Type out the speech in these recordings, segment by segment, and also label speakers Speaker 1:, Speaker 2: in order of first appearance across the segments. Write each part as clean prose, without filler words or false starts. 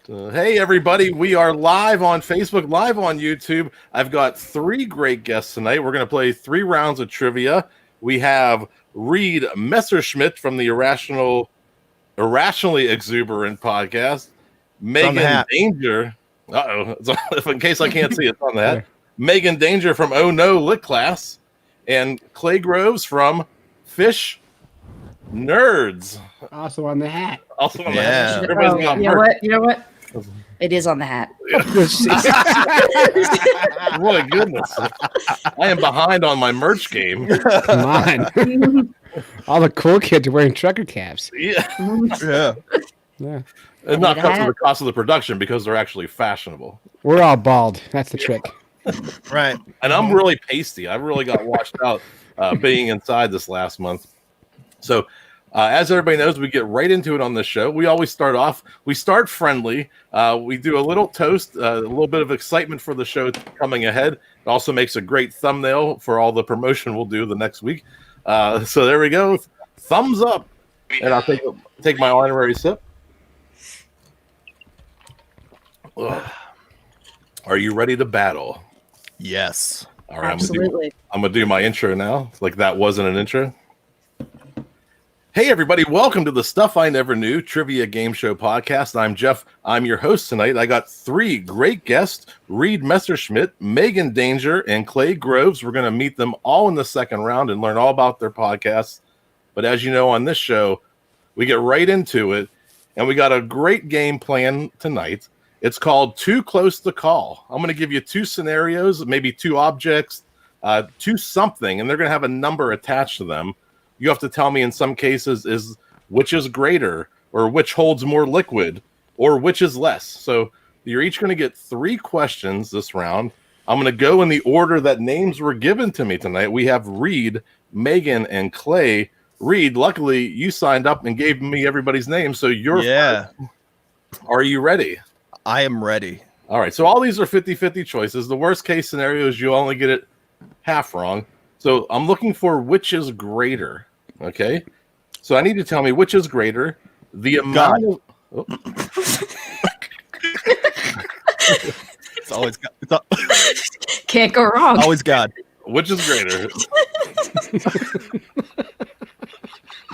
Speaker 1: Hey, everybody. We are live on Facebook, live on YouTube. I've got 3 great guests tonight. We're going to play 3 rounds of trivia. We have Reid Messerschmidt from the Irrationally Exuberant podcast. Megan Danger. If in case I can't see it, it's on that. Megan Danger from Oh No Lit Class. And Clay Groves from Fish Nerds.
Speaker 2: Also on the hat.
Speaker 1: Also on the hat. Everybody's got
Speaker 3: you know what? It is on the hat.
Speaker 1: My goodness. I am behind on my merch game.
Speaker 2: Come on. All the cool kids are wearing trucker caps.
Speaker 1: Yeah.
Speaker 2: Yeah.
Speaker 1: And not cut to the cost of the production because they're actually fashionable.
Speaker 2: We're all bald. That's the trick.
Speaker 4: Right.
Speaker 1: And I'm really pasty. I really got washed out being inside this last month. So as everybody knows, we get right into it on this show. We always start friendly. We do a little toast, a little bit of excitement for the show coming ahead. It also makes a great thumbnail for all the promotion we'll do the next week. So there we go. Thumbs up. And I'll take my honorary sip. Ugh. Are you ready to battle?
Speaker 4: Yes.
Speaker 1: All right.
Speaker 3: Absolutely.
Speaker 1: I'm going to do my intro now. Like that wasn't an intro. Hey, everybody. Welcome to the Stuff I Never Knew Trivia Game Show podcast. I'm Jeff. I'm your host tonight. I got 3 great guests, Reid Messerschmidt, Megan Danger, and Clay Groves. We're going to meet them all in the second round and learn all about their podcasts. But as you know, on this show, we get right into it, and we got a great game plan tonight. It's called Too Close to Call. I'm going to give you 2 scenarios, maybe 2 objects, 2 something, and they're going to have a number attached to them. You have to tell me in some cases is which is greater, or which holds more liquid, or which is less. So you're each going to get 3 questions this round. I'm going to go in the order that names were given to me tonight. We have Reid, Megan, and Clay. Reid, luckily you signed up and gave me everybody's name, so you're first. Are you ready?
Speaker 4: I am ready.
Speaker 1: All right, so all these are 50-50 choices. The worst case scenario is you only get it half wrong. So I'm looking for which is greater. Okay, so I need to tell me which is greater. The amount of...
Speaker 4: It's always God.
Speaker 3: Can't go wrong.
Speaker 4: Always God.
Speaker 1: Which is greater?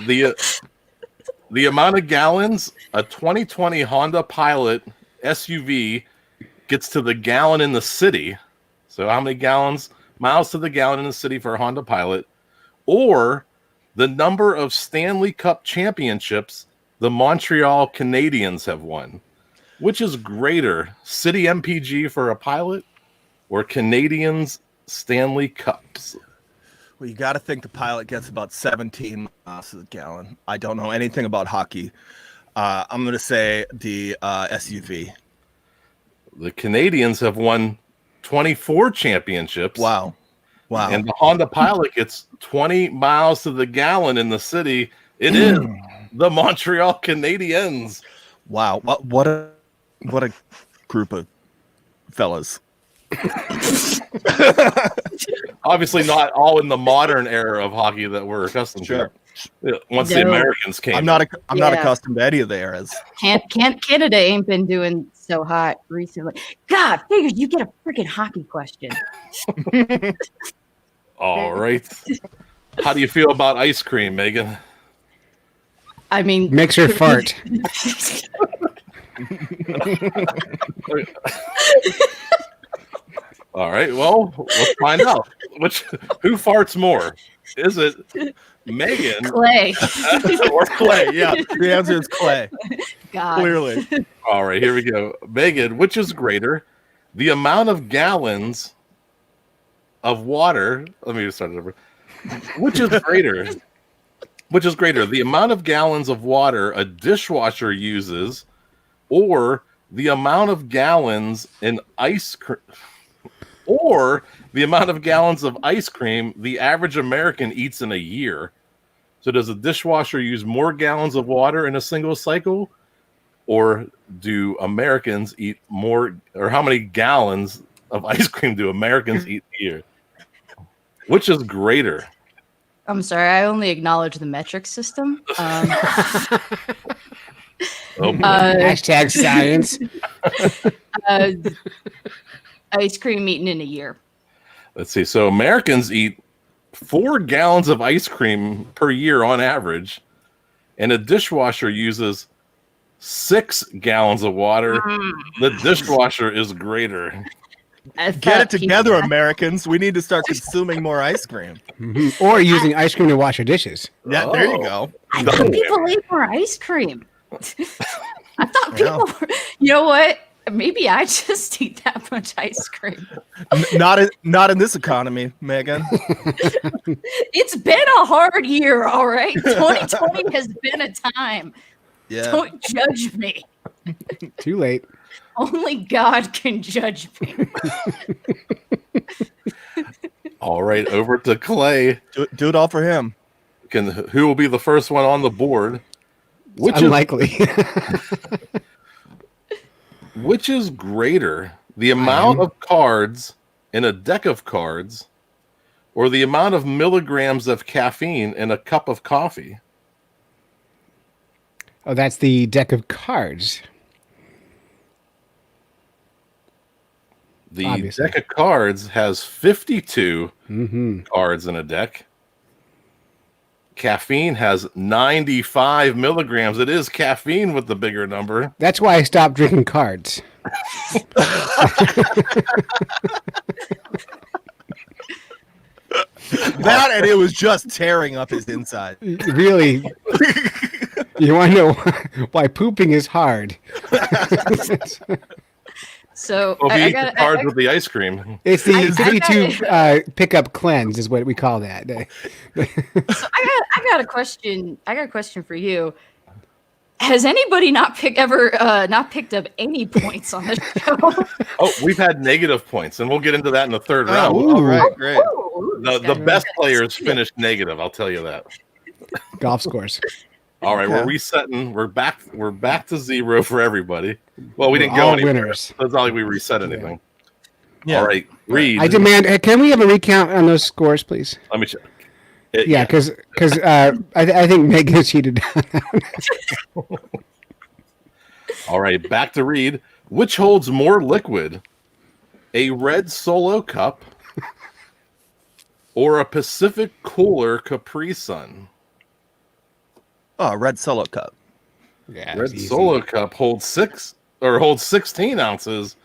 Speaker 1: The amount of gallons a 2020 Honda Pilot SUV gets to the gallon in the city. So how many miles to the gallon in the city for a Honda Pilot, or the number of Stanley Cup championships the Montreal Canadiens have won. Which is greater, City MPG for a Pilot or Canadiens Stanley Cups?
Speaker 4: Well, you got to think the Pilot gets about 17 miles to the gallon. I don't know anything about hockey. I'm going to say the SUV.
Speaker 1: The Canadiens have won 24 championships.
Speaker 4: Wow.
Speaker 1: And the Honda Pilot gets 20 miles to the gallon in the city. It is the Montreal Canadiens.
Speaker 4: Wow. What a group of fellas.
Speaker 1: Obviously not all in the modern era of hockey that we're accustomed to. Once the Americans came.
Speaker 4: I'm not accustomed to any of the eras.
Speaker 3: Canada ain't been doing so hot recently. God, figured you get a freaking hockey question.
Speaker 1: All right. How do you feel about ice cream, Megan?
Speaker 3: I mean,
Speaker 2: makes her fart.
Speaker 1: All right. Well, let's find out. Who farts more? Is it Megan?
Speaker 3: Clay.
Speaker 1: Or Clay? Yeah.
Speaker 4: The answer is Clay.
Speaker 3: God.
Speaker 4: Clearly.
Speaker 1: All right. Here we go. Megan, which is greater? The amount of gallons of water. Let me just start it over. Which is greater? Which is greater? The amount of gallons of water a dishwasher uses, or the amount of gallons in ice cream, or the amount of gallons of ice cream the average American eats in a year? So does a dishwasher use more gallons of water in a single cycle, or do Americans eat more, or how many gallons of ice cream do Americans eat a year? Which is greater?
Speaker 3: I'm sorry, I only acknowledge the metric system.
Speaker 1: Oh, boy.
Speaker 2: Hashtag science.
Speaker 3: Ice cream eaten in a year.
Speaker 1: Let's see. So Americans eat 4 gallons of ice cream per year on average, and a dishwasher uses 6 gallons of water. The dishwasher is greater.
Speaker 4: Get it together, Americans. We need to start consuming more ice cream.
Speaker 2: Or using ice cream to wash your dishes.
Speaker 4: Yeah, there you go.
Speaker 3: I thought people ate more ice cream. I thought people were, you know what? Maybe I just eat that much ice cream.
Speaker 4: Not in this economy, Megan.
Speaker 3: It's been a hard year, all right? 2020 has been a time.
Speaker 4: Yeah.
Speaker 3: Don't judge me.
Speaker 2: Too late.
Speaker 3: Only God can judge me.
Speaker 1: All right, over to Clay.
Speaker 4: Do it all for him.
Speaker 1: Who will be the first one on the board?
Speaker 2: It's unlikely.
Speaker 1: Which is greater, the amount of cards in a deck of cards, or the amount of milligrams of caffeine in a cup of coffee?
Speaker 2: Oh, that's the deck of cards.
Speaker 1: The
Speaker 2: Obviously.
Speaker 1: deck of cards has 52 cards in a deck. Caffeine has 95 milligrams. It is caffeine with the bigger number.
Speaker 2: That's why I stopped drinking cards.
Speaker 4: That and it was just tearing up his inside.
Speaker 2: Really? You want to know why pooping is hard?
Speaker 3: So
Speaker 1: Well, if you
Speaker 3: I
Speaker 1: eat
Speaker 3: got
Speaker 1: the cards with the ice cream.
Speaker 2: It's the
Speaker 3: I
Speaker 2: 52 pickup cleanse is what we call that.
Speaker 3: So I got a question. I got a question for you. Has anybody not picked up any points on this show?
Speaker 1: Oh, we've had negative points, and we'll get into that in the third round.
Speaker 4: All right, great.
Speaker 3: Ooh,
Speaker 1: The best players finished negative. I'll tell you that.
Speaker 2: Golf scores.
Speaker 1: All right,
Speaker 4: Okay.
Speaker 1: we're resetting. We're back to 0 for everybody. Well, we didn't
Speaker 2: We're
Speaker 1: go
Speaker 2: all
Speaker 1: anywhere.
Speaker 2: winners.
Speaker 1: So it's not like we reset anything.
Speaker 4: Yeah.
Speaker 1: All right, Reid.
Speaker 2: I demand. Can we have a recount on those scores, please?
Speaker 1: Let me check.
Speaker 2: Yeah, because I think Megan cheated.
Speaker 1: All right, back to Reid. Which holds more liquid, a red Solo cup or a Pacific Cooler Capri Sun?
Speaker 4: Oh, red Solo cup.
Speaker 2: Yeah,
Speaker 1: Red Solo cup holds 16 ounces.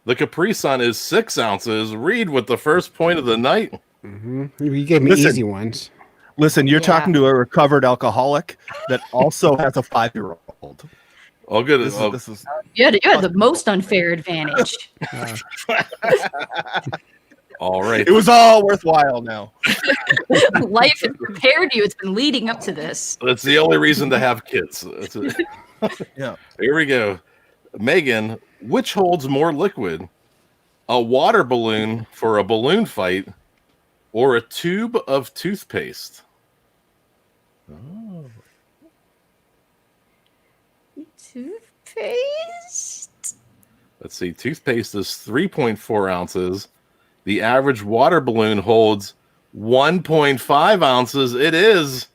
Speaker 1: The Capri Sun is 6 ounces. Reid with the first point of the night.
Speaker 2: You gave me
Speaker 4: Listen.
Speaker 2: easy ones.
Speaker 4: Listen, you're
Speaker 3: Yeah.
Speaker 4: talking to a recovered alcoholic that also has a 5-year-old.
Speaker 1: Oh, good.
Speaker 4: This
Speaker 1: Oh,
Speaker 4: is
Speaker 3: you had the most unfair advantage.
Speaker 1: all right.
Speaker 4: it was all worthwhile now.
Speaker 3: Life has prepared you. It's been leading up to this.
Speaker 1: That's the only reason to have kids.
Speaker 4: Yeah.
Speaker 1: Here we go. Megan, which holds more liquid? A water balloon for a balloon fight or a tube of toothpaste?
Speaker 3: Toothpaste?
Speaker 1: Let's see. Toothpaste is 3.4 ounces. The average water balloon holds 1.5 ounces. It is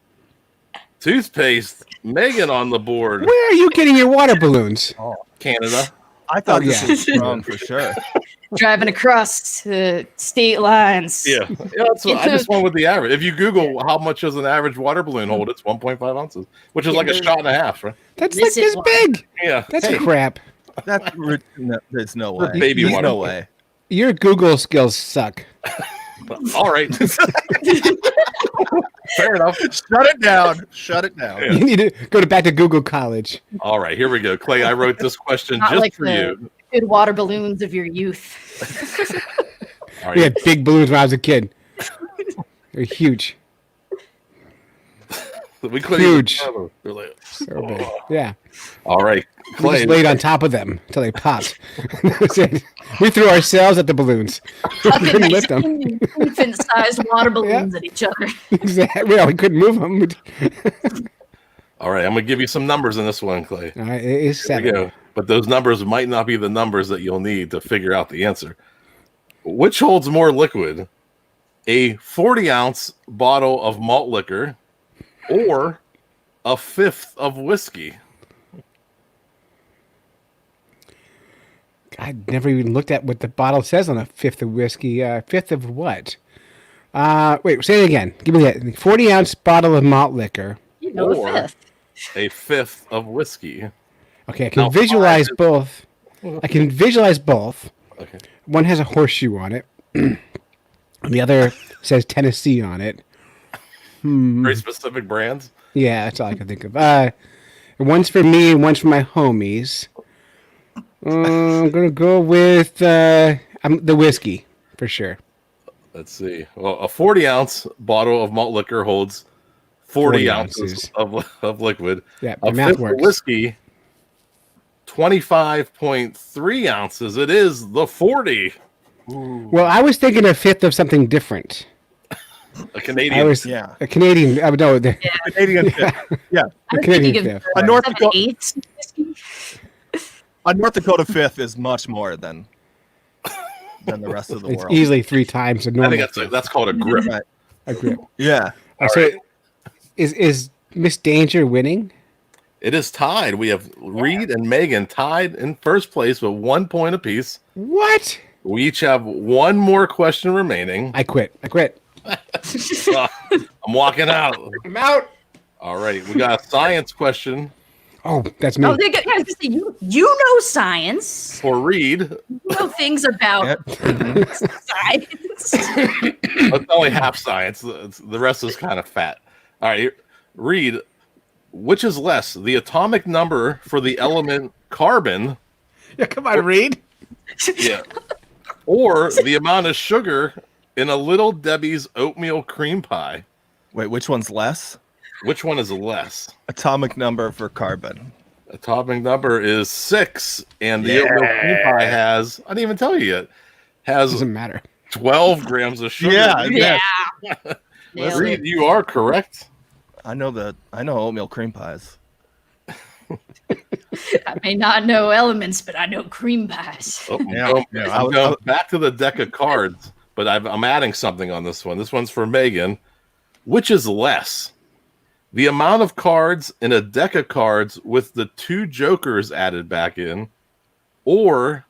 Speaker 1: toothpaste. Megan on the board.
Speaker 2: Where are you getting your water balloons?
Speaker 1: Canada.
Speaker 4: I thought
Speaker 2: Oh,
Speaker 4: this
Speaker 2: yeah.
Speaker 4: was wrong for sure.
Speaker 3: Driving across the state lines.
Speaker 1: Yeah. That's what, I just went with the average. If you Google how much does an average water balloon hold, it's 1.5 ounces, which is like a shot and a half, right?
Speaker 2: That's
Speaker 3: This
Speaker 2: like
Speaker 3: is
Speaker 2: this
Speaker 3: why-
Speaker 2: big.
Speaker 1: Yeah.
Speaker 2: That's
Speaker 1: Hey,
Speaker 2: crap.
Speaker 4: There's no way.
Speaker 1: baby
Speaker 4: There's
Speaker 1: water.
Speaker 4: no way.
Speaker 2: Your Google skills suck.
Speaker 1: all right. Fair enough.
Speaker 4: Shut it down. Shut it down.
Speaker 1: Yeah.
Speaker 2: You need to go back to Google College.
Speaker 1: All right, here we go. Clay, I wrote this question
Speaker 3: Not
Speaker 1: just
Speaker 3: like
Speaker 1: for
Speaker 3: the
Speaker 1: you.
Speaker 3: good water balloons of your youth.
Speaker 1: All right.
Speaker 2: We had big balloons when I was a kid. They're huge.
Speaker 1: We couldn't
Speaker 2: Huge.
Speaker 1: even- They're like-
Speaker 2: So big. Yeah.
Speaker 1: all right,
Speaker 2: We
Speaker 1: Clay.
Speaker 2: just laid on top of them until they popped. That's it. We threw ourselves at the balloons. Couldn't lift them.
Speaker 3: Infant-sized water balloons at each other.
Speaker 2: Exactly. Yeah, we couldn't move them.
Speaker 1: All right, I'm gonna give you some numbers in this one, Clay.
Speaker 2: All right, it is
Speaker 1: Here we
Speaker 2: 7.
Speaker 1: go. But those numbers might not be the numbers that you'll need to figure out the answer. Which holds more liquid? A 40-ounce bottle of malt liquor or a fifth of whiskey?
Speaker 2: I never even looked at what the bottle says on a fifth of whiskey. Fifth of what? Wait, say it again. Give me that 40-ounce bottle of malt liquor.
Speaker 3: You know, a
Speaker 1: Or-
Speaker 3: fifth.
Speaker 1: A fifth of whiskey.
Speaker 2: Okay, I can
Speaker 1: Now,
Speaker 2: visualize
Speaker 1: five is-
Speaker 2: both. I can visualize both.
Speaker 1: Okay.
Speaker 2: One has a horseshoe on it. The other says Tennessee on it.
Speaker 1: Very specific brands.
Speaker 2: Yeah, that's all I can think of. One's for me and one's for my homies. I'm gonna go with the whiskey for sure.
Speaker 1: Let's see. Well, a 40-ounce bottle of malt liquor holds 40 ounces of liquid.
Speaker 2: Yeah,
Speaker 1: A
Speaker 2: my math
Speaker 1: fifth of
Speaker 2: works.
Speaker 1: whiskey, 25.3 ounces. It is the 40.
Speaker 2: Well, I was thinking a fifth of something different.
Speaker 1: A Canadian.
Speaker 2: I was
Speaker 4: Yeah.
Speaker 2: a Canadian. No,
Speaker 4: Canadian fifth. Yeah.
Speaker 3: I was
Speaker 2: Canadian
Speaker 3: thinking of
Speaker 2: fifth.
Speaker 4: A North Dakota,
Speaker 3: 7/8 whiskey.
Speaker 4: a North Dakota fifth is much more than the rest of the
Speaker 2: it's
Speaker 4: world.
Speaker 2: easily 3 times the
Speaker 1: I
Speaker 2: normal.
Speaker 1: think that's called a grip.
Speaker 4: Right.
Speaker 2: A grip.
Speaker 4: Yeah.
Speaker 2: So, is Miss Danger winning?
Speaker 1: It is tied. We have Reid and Megan tied in first place with 1 point apiece.
Speaker 2: What?
Speaker 1: We each have one more question remaining.
Speaker 2: I quit.
Speaker 1: I'm walking out.
Speaker 2: I'm out.
Speaker 1: All right, we got a science question
Speaker 2: Oh, that's me.
Speaker 3: Oh, they got, yeah, I was gonna say, you know science.
Speaker 1: for Reid.
Speaker 3: You know things about science.
Speaker 1: It's only half science. The rest is kind of fat. All right, Reid, which is less, the atomic number for the element carbon,
Speaker 2: Yeah, come on, Reid.
Speaker 1: yeah, or the amount of sugar in a Little Debbie's oatmeal cream pie?
Speaker 4: Wait, which one's less?
Speaker 1: Which one is less?
Speaker 4: Atomic number for carbon.
Speaker 1: Atomic number is 6, and the oatmeal cream pie has, I didn't even tell you yet, has
Speaker 2: Doesn't matter.
Speaker 1: 12 grams of sugar.
Speaker 4: Yeah,
Speaker 3: Yeah.
Speaker 1: Reid,
Speaker 3: Nailed it.
Speaker 1: you are correct.
Speaker 4: I know oatmeal cream pies.
Speaker 3: I may not know elements, but I know cream pies.
Speaker 1: Oh,
Speaker 4: Yeah,
Speaker 1: I'm
Speaker 4: yeah,
Speaker 1: I'm going back to the deck of cards, but I'm adding something on this one. This one's for Megan. Which is less? The amount of cards in a deck of cards with the 2 jokers added back in, or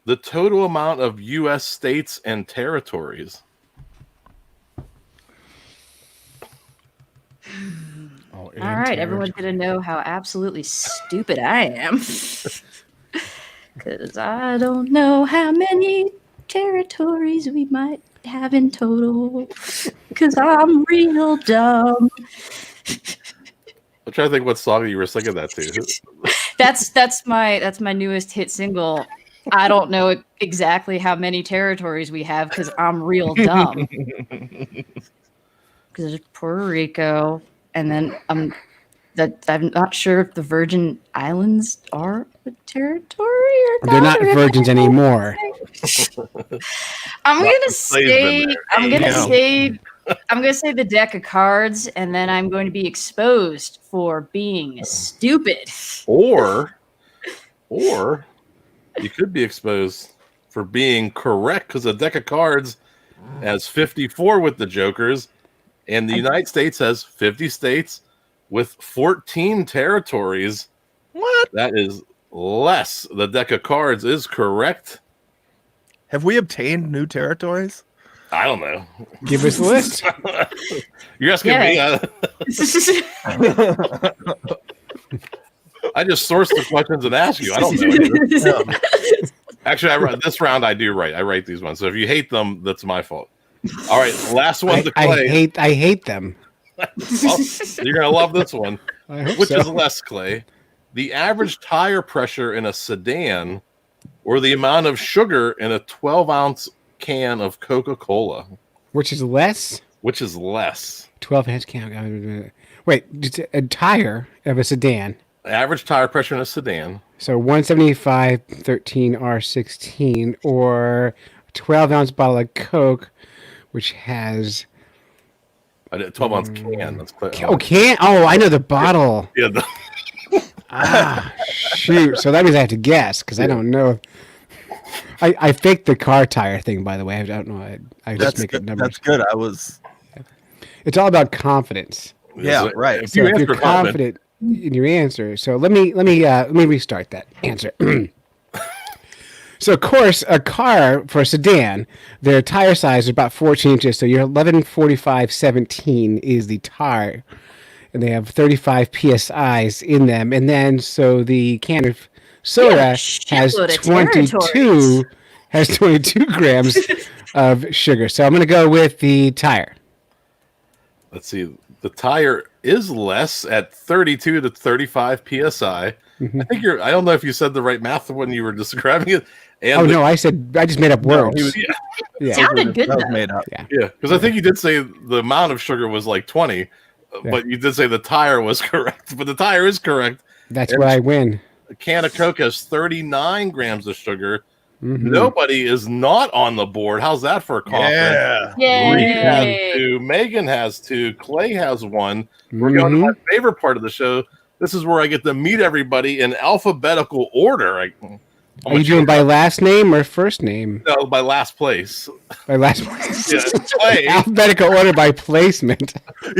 Speaker 1: the total amount of U.S. states and territories?
Speaker 2: Oh,
Speaker 3: All right, everyone's gonna know how absolutely stupid I am. Because I don't know how many territories we might have in total. Because I'm real dumb.
Speaker 1: I'm trying to think what song you were singing that to.
Speaker 3: That's my newest hit single. I don't know exactly how many territories we have because I'm real dumb. Because there's Puerto Rico, and then I'm not sure if the Virgin Islands are a territory or
Speaker 2: They're not
Speaker 3: or if
Speaker 2: virgins
Speaker 3: I don't
Speaker 2: anymore.
Speaker 3: I'm gonna
Speaker 1: Lots of slaves been
Speaker 3: say
Speaker 1: there.
Speaker 3: I'm gonna say the deck of cards, and then I'm going to be exposed for being stupid.
Speaker 1: Or you could be exposed for being correct because a deck of cards has 54 with the jokers, and the United States has 50 states with 14 territories.
Speaker 4: What?
Speaker 1: That is less. The deck of cards is correct.
Speaker 4: Have we obtained new territories?
Speaker 1: I don't know.
Speaker 2: Give us a list.
Speaker 1: You're asking
Speaker 3: Yeah.
Speaker 1: me. I just source the questions and ask you. I don't know. Actually, this round I do write. I write these ones. So if you hate them, that's my fault. All right, last one to Clay.
Speaker 2: I hate them.
Speaker 1: Well, you're gonna love this one.
Speaker 2: I hope
Speaker 1: Which
Speaker 2: so.
Speaker 1: is less, Clay? The average tire pressure in a sedan, or the amount of sugar in a 12-ounce can of Coca-Cola?
Speaker 2: Which is less?
Speaker 1: Which is less?
Speaker 2: 12 heads count. Wait, just a tire of a sedan.
Speaker 1: Average tire pressure in a sedan.
Speaker 2: So 175, 13 R16, or a 12-ounce bottle of Coke, which has...
Speaker 1: A 12-ounce can. That's clear.
Speaker 2: Oh, can? Oh, I know the bottle.
Speaker 1: Yeah,
Speaker 2: Shoot. So that means I have to guess, because I don't know. I faked the car tire thing, by the way. I don't know. I just make up numbers.
Speaker 4: That's good. I was.
Speaker 2: It's all about confidence.
Speaker 4: Yeah, right.
Speaker 1: If
Speaker 2: So
Speaker 1: you
Speaker 2: if
Speaker 1: answer
Speaker 2: you're confident in your answer, so let me restart that answer. So, of course, a car for a sedan, their tire size is about 14 inches. So, your 1145/17 is the tire. And they have 35 PSIs in them. And then, so the can of soda has
Speaker 3: shitload of
Speaker 2: 22 grams of sugar. So, I'm going to go with the tire.
Speaker 1: Let's see. The tire is less at 32 to 35 psi. I think I don't know if you said the right math when you were describing it. And
Speaker 2: no, I just made up words.
Speaker 3: It sounded good,
Speaker 4: That was
Speaker 3: though.
Speaker 4: made up.
Speaker 1: Yeah, because I think you did say the amount of sugar was like 20, but you did say the tire was correct. But the tire is correct.
Speaker 2: That's where I win.
Speaker 1: A can of Coke has 39 grams of sugar. Nobody is not on the board. How's that for a conference?
Speaker 4: Yeah.
Speaker 1: Reid has
Speaker 3: Yay!
Speaker 1: 2, Megan has 2, Clay has 1. We're going to my favorite part of the show. This is where I get to meet everybody in alphabetical order.
Speaker 2: Are you doing by last name or first name?
Speaker 1: No, by last place.
Speaker 2: By last place.
Speaker 1: Yeah, Clay.
Speaker 2: Alphabetical order by placement.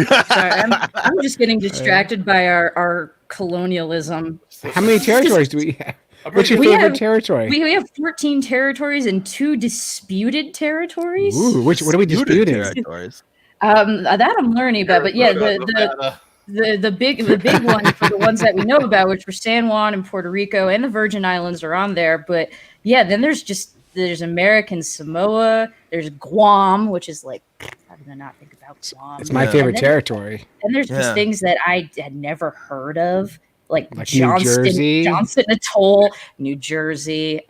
Speaker 3: Sorry, I'm just getting distracted by our colonialism.
Speaker 2: How many territories do we have? What's your
Speaker 3: We
Speaker 2: favorite
Speaker 3: have-
Speaker 2: territory?
Speaker 3: We have 14 territories and 2 disputed territories.
Speaker 2: Ooh, what are we disputing?
Speaker 4: Territories.
Speaker 3: That I'm learning about, but yeah,
Speaker 1: Nevada.
Speaker 3: the big one for the ones that we know about, which were San Juan and Puerto Rico and the Virgin Islands are on there. But yeah, then there's American Samoa, there's Guam, which is like, how did I not think about Guam?
Speaker 2: It's my favorite territory.
Speaker 3: And there's just things that I had never heard of, like
Speaker 2: New Jersey,
Speaker 3: Johnston Atoll, New Jersey,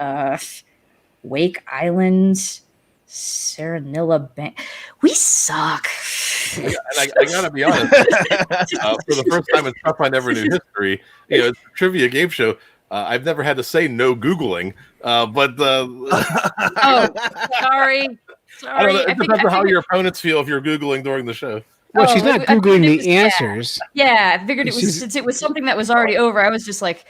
Speaker 3: Wake Island, Serenilla Bank. We suck.
Speaker 1: And I gotta be honest, for the first time in Stuff I Never Knew history, it's a trivia game show. I've never had to say no Googling, but
Speaker 3: Oh, sorry.
Speaker 1: I don't know. It depends on how your opponents feel if you're Googling during the show.
Speaker 2: Well, she's not
Speaker 3: I figured
Speaker 2: Googling
Speaker 3: it was-
Speaker 2: the answers.
Speaker 3: Yeah, I figured it was since it was something that was already over. I was just like,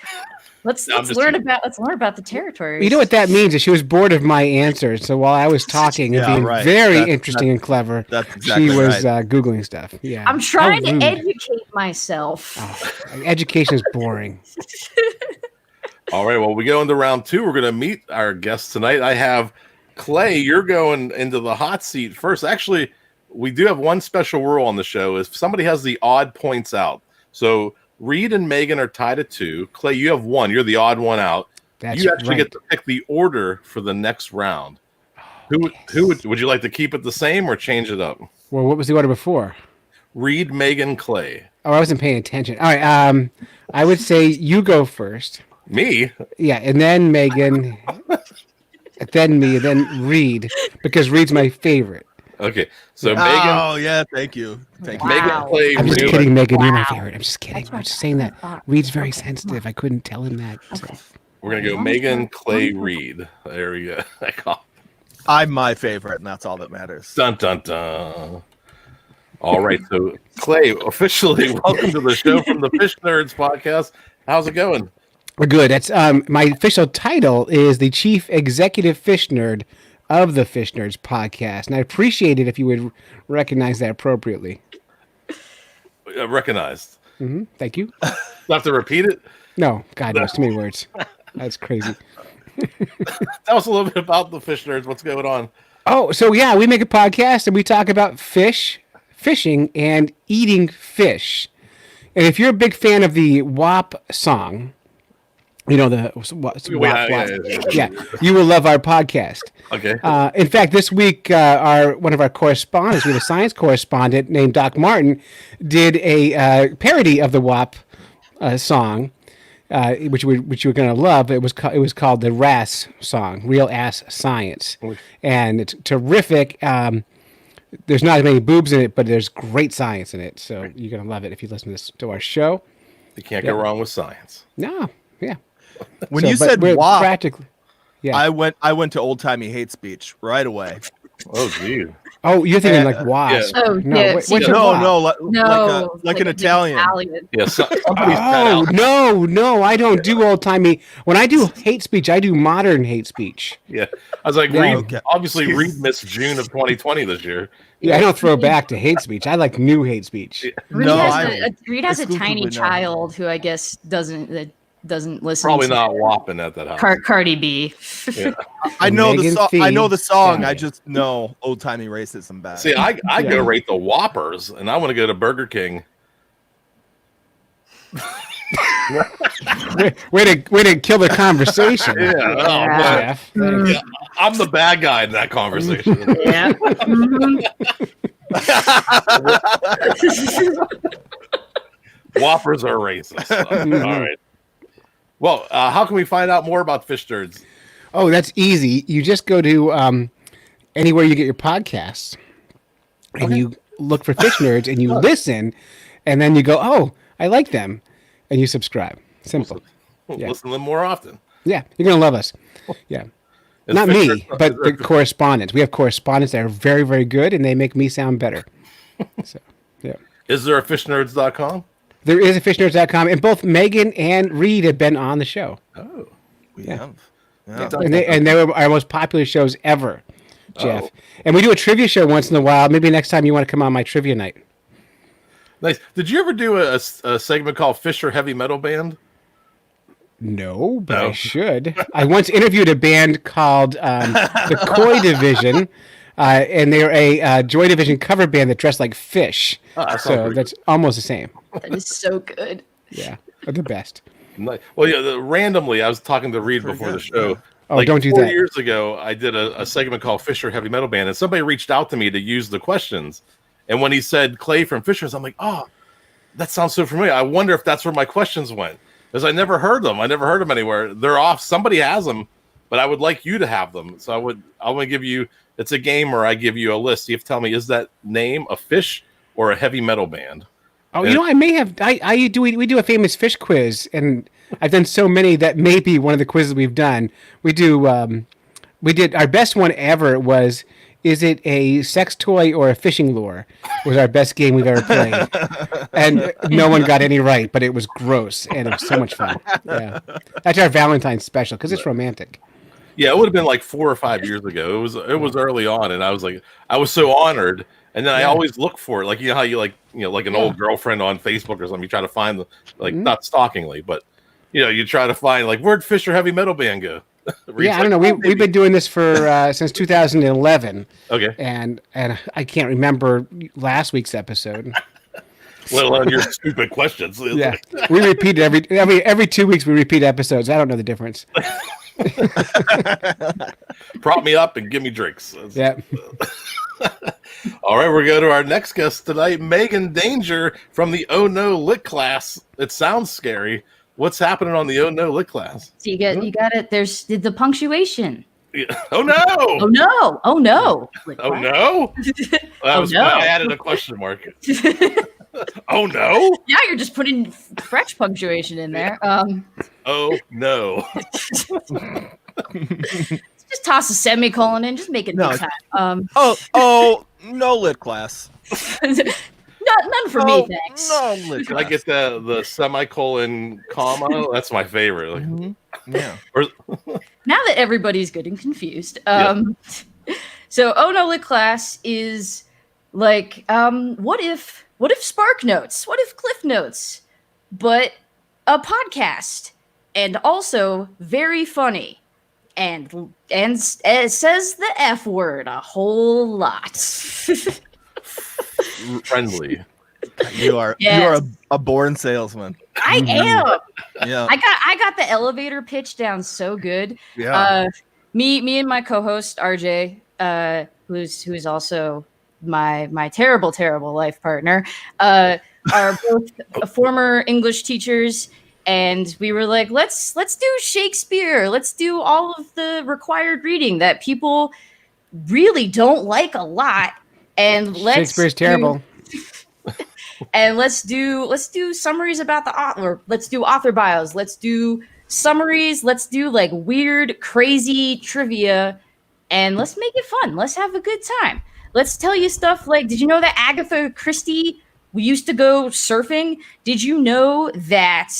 Speaker 3: let's learn about the territories.
Speaker 2: You know what that means? Is she was bored of my answers. So while I was talking and being very interesting and clever,
Speaker 4: that's exactly
Speaker 2: she was Googling stuff. Yeah,
Speaker 3: I'm trying
Speaker 2: How
Speaker 3: to
Speaker 2: rude.
Speaker 3: educate myself.
Speaker 2: Education is boring.
Speaker 1: All right, well, we go into round 2. We're going to meet our guests tonight. I have Clay. You're going into the hot seat first. Actually, we do have one special rule on the show. If somebody has the odd points out, so Reid and Megan are tied at 2. Clay, you have 1. You're the odd one out.
Speaker 2: That's
Speaker 1: you actually
Speaker 2: right.
Speaker 1: get to pick the order for the next round. Who would you like to keep it the same or change it up?
Speaker 2: Well, what was the order before?
Speaker 1: Reid, Megan, Clay.
Speaker 2: Oh, I wasn't paying attention. All right. I would say you go first.
Speaker 1: Me?
Speaker 2: Yeah, and then Megan, then me, then Reid, because Reid's my favorite.
Speaker 1: Okay, so Megan.
Speaker 4: Oh yeah, thank you.
Speaker 1: Megan,
Speaker 3: Wow.
Speaker 1: Clay,
Speaker 2: I'm just
Speaker 1: Reid.
Speaker 2: kidding, Megan. You're my
Speaker 3: Wow.
Speaker 2: favorite. I'm just kidding.
Speaker 3: That's
Speaker 2: I'm
Speaker 3: what
Speaker 2: just saying
Speaker 3: I
Speaker 2: that.
Speaker 3: thought.
Speaker 2: Reid's very sensitive. I couldn't tell him that. So.
Speaker 3: Okay.
Speaker 1: We're gonna go Megan, Clay, Reid. There we go.
Speaker 4: I'm my favorite, and that's all that matters.
Speaker 1: Dun dun dun. All right, so Clay, officially welcome to the show from the Fish Nerds podcast. How's it going?
Speaker 2: We're good. That's my official title is the Chief Executive Fish Nerd of the Fish Nerds podcast, and I appreciate it if you would recognize that appropriately.
Speaker 1: Recognized.
Speaker 2: Thank you.
Speaker 1: Do I have to repeat it?
Speaker 2: No, God knows too many words. That's crazy.
Speaker 1: Tell us a little bit about the Fish Nerds. What's going on?
Speaker 2: Oh, so yeah, we make a podcast and we talk about fishing, and eating fish. And if you're a big fan of the WAP song, you know the WAP, yeah, you will love our podcast.
Speaker 1: Okay.
Speaker 2: In fact, this week, one of our correspondents, we have a science correspondent named Doc Martin, did a parody of the WAP song, which you're going to love. It was called the RAS song, Real Ass Science, and it's terrific. There's not as many boobs in it, but there's great science in it. So you're going to love it if you listen to our show.
Speaker 1: You can't go wrong with science.
Speaker 2: No, yeah.
Speaker 4: When
Speaker 2: So,
Speaker 4: you
Speaker 2: but
Speaker 4: said
Speaker 2: we're
Speaker 4: WAP,
Speaker 2: practically, yeah.
Speaker 4: I went to old timey hate speech right away.
Speaker 1: Oh, gee.
Speaker 2: Oh, you're thinking like wasp.
Speaker 3: Oh,
Speaker 2: No,
Speaker 3: yeah.
Speaker 2: what's
Speaker 3: See,
Speaker 2: your
Speaker 4: No,
Speaker 2: WAP?
Speaker 4: no, like an Italian.
Speaker 1: Yeah, somebody's
Speaker 2: Oh,
Speaker 1: cut
Speaker 2: no, I don't do old timey. When I do hate speech, I do modern hate speech.
Speaker 1: Yeah. I was like,
Speaker 2: Yeah.
Speaker 1: Reid,
Speaker 4: Okay.
Speaker 1: obviously Reid missed June of 2020 this year.
Speaker 2: Yeah, I don't throw back to hate speech. I like new hate speech.
Speaker 3: Reid
Speaker 4: No,
Speaker 3: has
Speaker 4: I
Speaker 3: Reid has a
Speaker 4: exclusively
Speaker 3: tiny
Speaker 4: know.
Speaker 3: child who I guess doesn't doesn't listen.
Speaker 1: Probably
Speaker 3: to
Speaker 1: not whopping at that house.
Speaker 3: Cardi B.
Speaker 1: Yeah.
Speaker 4: I know the
Speaker 2: Megan
Speaker 4: song.
Speaker 2: Thee
Speaker 4: I know the song. I
Speaker 2: Stallion.
Speaker 4: just know old timey racism bad.
Speaker 1: See, I go rate the Whoppers, and I want to go to Burger King.
Speaker 2: Way to kill the conversation.
Speaker 1: Yeah,
Speaker 2: Jeff.
Speaker 1: yeah, I'm the bad guy in that conversation.
Speaker 3: Yeah.
Speaker 1: Whoppers are racist. All right. Well, how can we find out more about Fish Nerds?
Speaker 2: Oh, that's easy. You just go to anywhere you get your podcasts, and you look for Fish Nerds, and you listen, and then you go, "Oh, I like them," and you subscribe. Simple. Yeah.
Speaker 1: Listen to them more often.
Speaker 2: Yeah, you're gonna love us. Yeah,
Speaker 1: Is
Speaker 2: not
Speaker 1: Fish
Speaker 2: me,
Speaker 1: Nerds-
Speaker 2: but the correspondents. We have correspondents that are very, very good, and they make me sound better. So, yeah.
Speaker 1: Is there a fishnerds.com?
Speaker 2: There is a fishnerds.com, and both Megan and Reid have been on the show.
Speaker 1: Oh.
Speaker 4: We
Speaker 2: Yeah.
Speaker 4: have. Yeah.
Speaker 2: And they were our most popular shows ever, Jeff.
Speaker 1: Oh.
Speaker 2: And we do a trivia show once in a while. Maybe next time you want to come on my trivia night.
Speaker 1: Nice. Did you ever do a segment called Fisher Heavy Metal Band?
Speaker 2: No, but
Speaker 1: No.
Speaker 2: I should. I once interviewed a band called the Koi Division, and they're a Joy Division cover band that dressed like fish.
Speaker 1: Oh, that sounds
Speaker 2: So
Speaker 1: pretty
Speaker 2: that's almost the same.
Speaker 3: That is so good.
Speaker 2: Yeah, they're the best.
Speaker 1: Nice. Well, yeah. Randomly, I was talking to Reid
Speaker 4: Pretty
Speaker 1: before the
Speaker 4: good,
Speaker 1: show.
Speaker 4: yeah.
Speaker 2: Oh, don't do
Speaker 1: 4
Speaker 2: that.
Speaker 1: years ago, I did a segment called Fisher Heavy Metal Band, and somebody reached out to me to use the questions. And when he said Clay from Fisher's, I'm like, oh, that sounds so familiar. I wonder if that's where my questions went, because I never heard them. I never heard them anywhere. They're off. Somebody has them, but I would like you to have them. So I want to give you. It's a game where I give you a list. You have to tell me, is that name a fish or a heavy metal band?
Speaker 2: Oh, you know, I may have. We do a famous fish quiz, and I've done so many that may be one of the quizzes we've done. We do. We did our best one ever was. Is it a sex toy or a fishing lure? Was our best game we've ever played, and no one got any right, but it was gross and it was so much fun. Yeah, that's our Valentine's special because it's romantic.
Speaker 1: Yeah, it would have been like 4 or 5 years ago. It was early on, and I was so honored. And then I always look for it, like you know how you like an old girlfriend on Facebook or something. You try to find not stalkingly, but you try to find like where'd Fisher Heavy Metal Band go?
Speaker 2: Yeah, I don't know. We've been doing this for since 2011.
Speaker 1: Okay.
Speaker 2: And I can't remember last week's episode.
Speaker 1: Let alone your stupid questions.
Speaker 2: Yeah, we repeat it every 2 weeks. We repeat episodes. I don't know the difference.
Speaker 1: Prop me up and give me drinks.
Speaker 2: Yeah.
Speaker 1: All right, we're going to our next guest tonight, Megan Danger from the Oh No Lit class. It sounds scary. What's happening on the Oh No Lit class?
Speaker 3: So you got it. There's the punctuation.
Speaker 1: Yeah. Oh no!
Speaker 3: Oh no! Oh no! Like,
Speaker 1: Oh
Speaker 3: what?
Speaker 1: no! I added a question mark. Oh no!
Speaker 3: Yeah, you're just putting fresh punctuation in there.
Speaker 1: Oh no!
Speaker 3: Just toss a semicolon in. Just make it
Speaker 4: No.
Speaker 3: no time.
Speaker 4: No lit class.
Speaker 3: None for me, thanks.
Speaker 4: No lit
Speaker 1: Can I get the semicolon comma? That's my favorite. Like,
Speaker 4: Yeah.
Speaker 1: or,
Speaker 3: Now that everybody's good and confused.
Speaker 1: Yeah.
Speaker 3: So Oh No Lit class is like, what if Spark Notes? What if Cliff Notes? But a podcast, and also very funny, and it says the F word a whole lot.
Speaker 1: friendly.
Speaker 4: You are
Speaker 3: Yes.
Speaker 4: a born salesman.
Speaker 3: I am.
Speaker 4: Yeah.
Speaker 3: I got the elevator pitch down so good.
Speaker 4: Yeah.
Speaker 3: Me and my co-host RJ, who's also my terrible life partner, are both former English teachers, and we were like, let's do Shakespeare. Let's do all of the required reading that people really don't like a lot, and
Speaker 2: Shakespeare's terrible.
Speaker 3: And let's do summaries about the author. Let's do author bios. Let's do summaries. Let's do like weird, crazy trivia, and let's make it fun. Let's have a good time. Let's tell you stuff like, did you know that Agatha Christie used to go surfing? Did you know that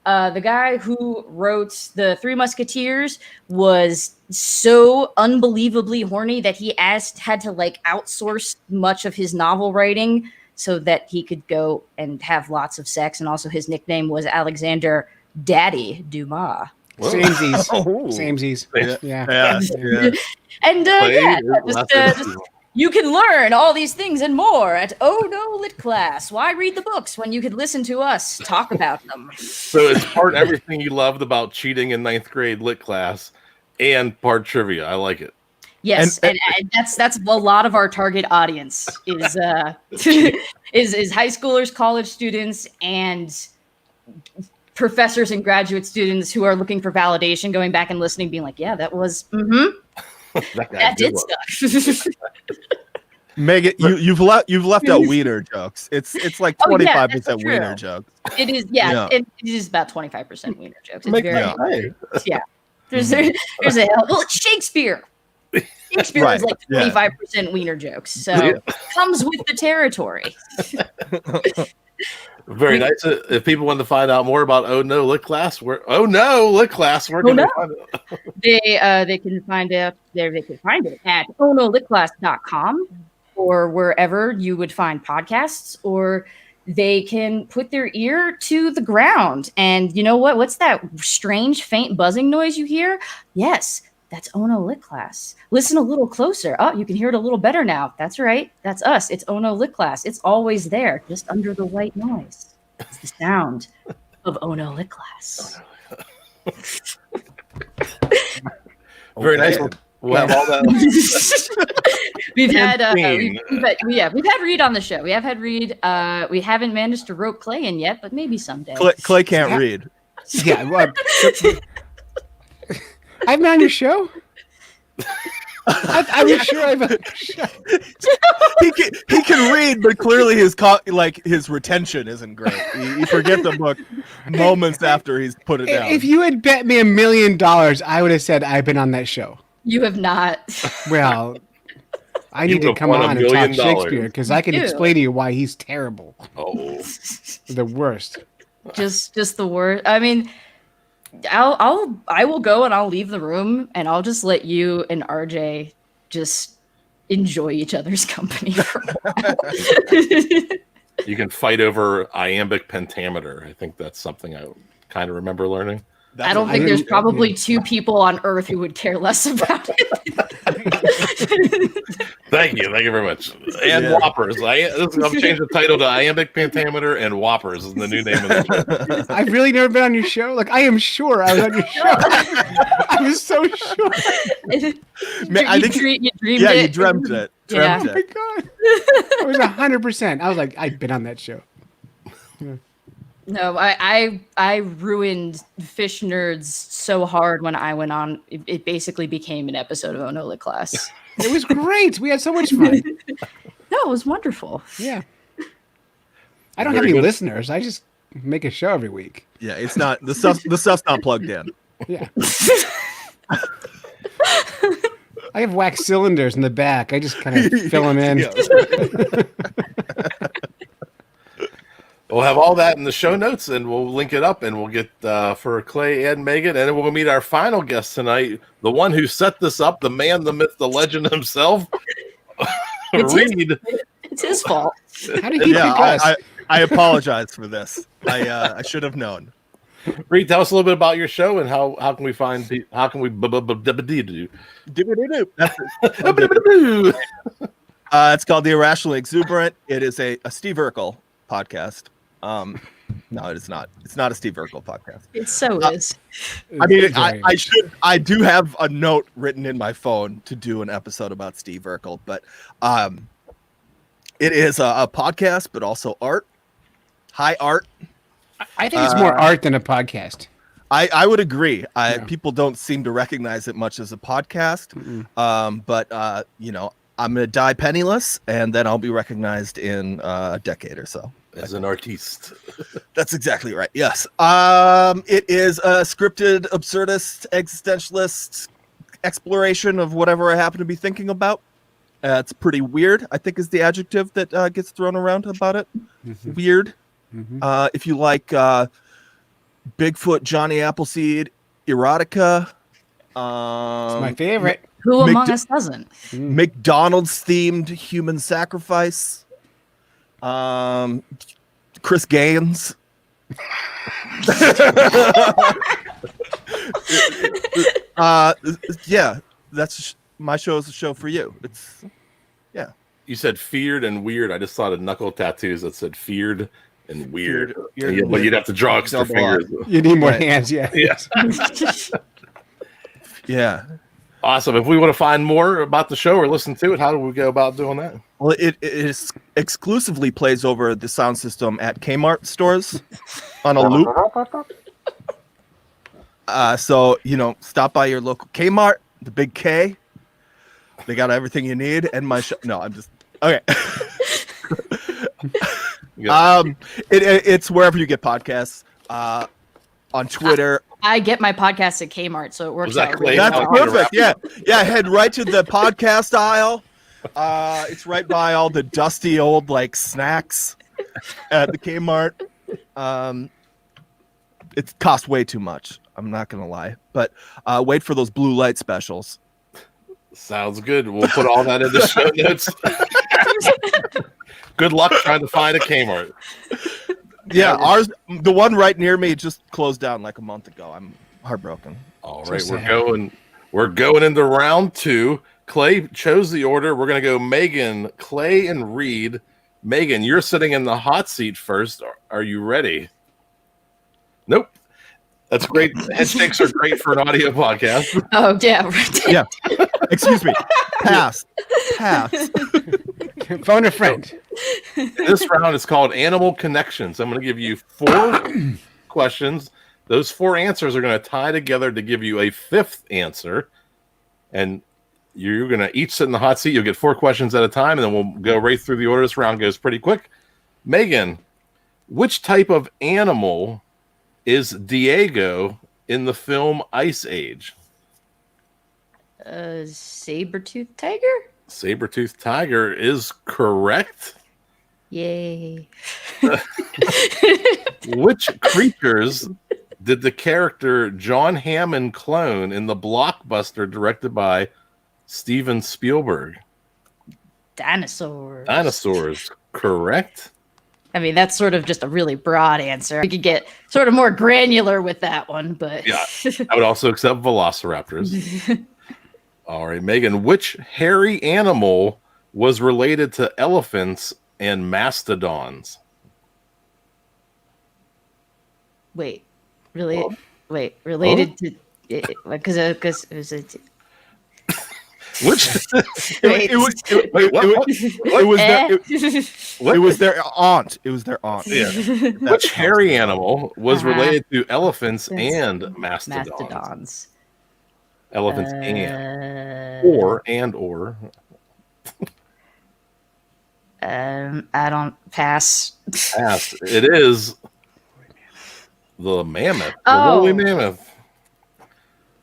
Speaker 3: the guy who wrote The Three Musketeers was so unbelievably horny that he had to like outsource much of his novel writing so that he could go and have lots of sex? And also his nickname was Alexander Daddy Dumas.
Speaker 1: Whoa.
Speaker 2: Samesies.
Speaker 4: Oh.
Speaker 2: Samesies.
Speaker 4: Yeah.
Speaker 2: Yeah.
Speaker 3: And
Speaker 1: Play
Speaker 3: just you can learn all these things and more at Oh No Lit Class. Why read the books when you could listen to us talk about them?
Speaker 1: So it's part everything you loved about cheating in 9th grade lit class and part trivia. I like it.
Speaker 3: Yes, and that's a lot of our target audience is is high schoolers, college students, and professors and graduate students who are looking for validation, going back and listening, being like, "Yeah, that was that did stuff."
Speaker 4: Megan, you've left out wiener jokes. It's like 25% wiener jokes.
Speaker 3: It is, it is about 25% wiener jokes. It's very There's a well, it's Shakespeare. Shakespeare is like 25% wiener jokes, so it comes with the territory.
Speaker 1: Very nice. If people want to find out more about Oh No Lit Class, where can they find it?
Speaker 3: They can find it there. They can find it at ohnolitclass.com or wherever you would find podcasts, or they can put their ear to the ground. And you know what? What's that strange, faint buzzing noise you hear? Yes, that's Oh No Lit Class. Listen a little closer. Oh, you can hear it a little better now. That's right. That's us. It's Oh No Lit Class. It's always there, just under the white noise. It's the sound of Oh No Lit Class.
Speaker 1: Very nice. We'll have all that.
Speaker 3: we've had Reid on the show. We have had Reid. We haven't managed to rope Clay in yet, but maybe someday.
Speaker 4: Clay can't read.
Speaker 2: Yeah. Well, I've been on your show. I was sure I've been on your show.
Speaker 4: He can read, but clearly his retention isn't great. You forget the book moments after he's put it down.
Speaker 2: If you had bet me $1 million, I would have said I've been on that show.
Speaker 3: You have not.
Speaker 2: Well, I need to come on and talk Shakespeare because I can explain to you why he's terrible.
Speaker 1: Oh,
Speaker 2: the worst.
Speaker 3: Just the worst. I mean, I will go and I'll leave the room and I'll just let you and RJ just enjoy each other's company for a while.
Speaker 1: You can fight over iambic pentameter. I think that's something I kind of remember learning.
Speaker 3: I don't think there's probably two people on Earth who would care less about it.
Speaker 1: Thank you very much. And Whoppers. I'll change the title to Iambic Pentameter and Whoppers is the new name of the show.
Speaker 2: I've really never been on your show. Like, I am sure I was on your show. I was so sure.
Speaker 4: I think
Speaker 3: you dreamed
Speaker 4: it.
Speaker 3: You
Speaker 4: dreamt it.
Speaker 2: Oh my God. I was 100%. I was like, I'd been on that show. Yeah.
Speaker 3: No, I ruined Fish Nerds so hard when I went on. It basically became an episode of Oh No Lit Class.
Speaker 2: It was great. We had so much fun.
Speaker 3: No, it was wonderful.
Speaker 2: Yeah. I don't have any listeners. I just make a show every week.
Speaker 4: Yeah, it's not the stuff's not plugged in.
Speaker 2: Yeah. I have wax cylinders in the back. I just kind of fill them in.
Speaker 1: We'll have all that in the show notes, and we'll link it up, and we'll get for Clay and Megan, and then we'll meet our final guest tonight, the one who set this up, the man, the myth, the legend himself, Reid.
Speaker 3: It's his fault.
Speaker 2: How did he pick us?
Speaker 4: I apologize for this. I should have known.
Speaker 1: Reid, tell us a little bit about your show and how can we find do?
Speaker 4: It's called the Irrationally Exuberant. It is a Steve Urkel podcast. No, it is not. It's not a Steve Urkel podcast.
Speaker 3: It so is.
Speaker 4: I mean, I do have a note written in my phone to do an episode about Steve Urkel, but it is a podcast, but also art. High art.
Speaker 2: I think it's more art than a podcast.
Speaker 4: I would agree. People don't seem to recognize it much as a podcast. But you know, I'm gonna die penniless, and then I'll be recognized in a decade or so
Speaker 1: as an artiste.
Speaker 4: That's exactly right. Yes. It is a scripted, absurdist, existentialist exploration of whatever I happen to be thinking about. It's pretty weird, I think, is the adjective that gets thrown around about it. Weird. If you like Bigfoot, Johnny Appleseed, erotica.
Speaker 2: It's my favorite.
Speaker 3: Who among us doesn't?
Speaker 4: McDonald's themed human sacrifice. Chris Gaines. Yeah, that's my show is a show for you. It's
Speaker 1: You said feared and weird. I just thought of knuckle tattoos that said feared and weird. But you'd have to draw extra fingers.
Speaker 2: You need more
Speaker 4: Right.
Speaker 2: hands, yeah.
Speaker 1: Yes.
Speaker 4: yeah.
Speaker 1: Awesome. If we want to find more about the show or listen to it, how do we go about doing that?
Speaker 4: Well, it is exclusively plays over the sound system at Kmart stores on a loop. So stop by your local Kmart, the big K. They got everything you need, and my show. No, I'm just okay. It's wherever you get podcasts. On Twitter.
Speaker 3: I get my podcast at Kmart, so it works out. Really
Speaker 4: That's
Speaker 3: well.
Speaker 4: perfect. Yeah. Head right to the podcast aisle. It's right by all the dusty old snacks at the Kmart. It costs way too much. I'm not gonna lie, but wait for those blue light specials.
Speaker 1: Sounds good. We'll put all that in the show notes. Good luck trying to find a Kmart.
Speaker 4: Yeah, the one right near me just closed down like a month ago. I'm heartbroken.
Speaker 1: All right, we're going into round 2. Clay chose the order. We're gonna go Megan, Clay, and Reid. Megan, you're sitting in the hot seat first. Are you ready? Nope. That's great. Head shakes are great for an audio podcast.
Speaker 3: Oh yeah.
Speaker 4: Yeah. Excuse me. Pass.
Speaker 2: Phone a friend.
Speaker 1: This round is called Animal Connections. I'm going to give you 4 questions. Those 4 answers are going to tie together to give you a 5th answer. And you're going to each sit in the hot seat. You'll get 4 questions at a time, and then we'll go right through the order. This round goes pretty quick. Megan, which type of animal is Diego in the film Ice Age?
Speaker 3: Saber-toothed tiger?
Speaker 1: Saber-toothed tiger is correct.
Speaker 3: Yay.
Speaker 1: Which creatures did the character John Hammond clone in the blockbuster directed by Steven Spielberg?
Speaker 3: Dinosaurs.
Speaker 1: Dinosaurs, correct.
Speaker 3: I mean, that's sort of just a really broad answer. We could get sort of more granular with that one, but
Speaker 1: Yeah, I would also accept velociraptors. All right, Megan, which hairy animal was related to elephants and mastodons?
Speaker 3: Wait, related to because it was a
Speaker 1: Which
Speaker 4: It was their aunt. It was their aunt.
Speaker 1: Yeah. Which hairy animal was related to elephants and mastodons? Elephants and or.
Speaker 3: I don't pass.
Speaker 1: Pass. It is the mammoth.
Speaker 3: Oh.
Speaker 1: The woolly mammoth.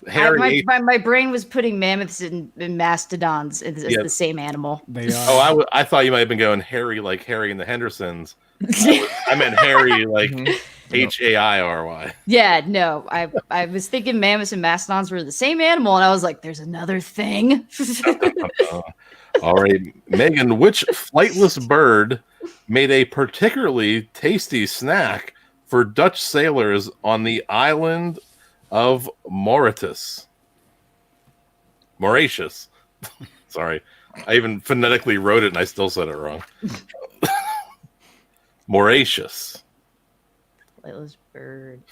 Speaker 3: My brain was putting mammoths and mastodons as the same animal.
Speaker 2: They are.
Speaker 1: Oh, I thought you might have been going hairy like Harry and the Hendersons. I meant hairy like Hairy.
Speaker 3: Yeah, no. I was thinking mammoths and mastodons were the same animal, and I was like, there's another thing.
Speaker 1: All right, Megan, which flightless bird made a particularly tasty snack for Dutch sailors on the island of Mauritius? Sorry. I even phonetically wrote it and I still said it wrong. Mauritius.
Speaker 3: Flightless bird.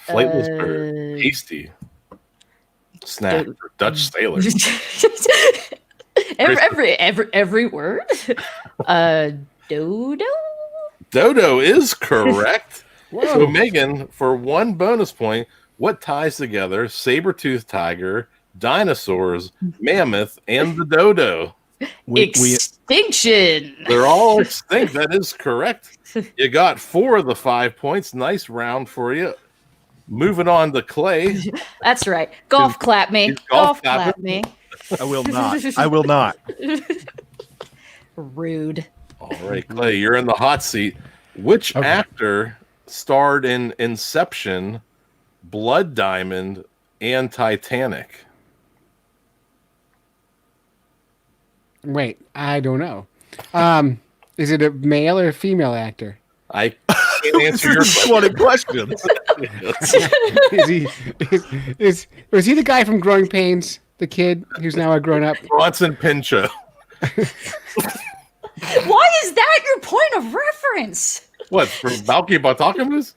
Speaker 1: Tasty snack for Dutch sailors.
Speaker 3: every word. Dodo.
Speaker 1: Dodo is correct. So Megan, for 1 bonus point, what ties together saber-toothed tiger, dinosaurs, mammoth, and the dodo?
Speaker 3: Extinction.
Speaker 1: They're all extinct. That is correct. You got 4 of the 5 points. Nice round for you. Moving on to Clay.
Speaker 3: That's right. Golf clap me. Golf clap me.
Speaker 4: I will not. I will not.
Speaker 3: Rude.
Speaker 1: All right, Clay, you're in the hot seat. Which actor starred in Inception, Blood Diamond, and Titanic?
Speaker 2: Wait, I don't know. Is it a male or a female actor?
Speaker 1: I can't answer your
Speaker 4: funny questions.
Speaker 2: Was he the guy from Growing Pains? The kid who's now a grown up?
Speaker 1: Bronson Pinchot.
Speaker 3: Why is that your point of reference?
Speaker 1: What, from Balky Batakamus?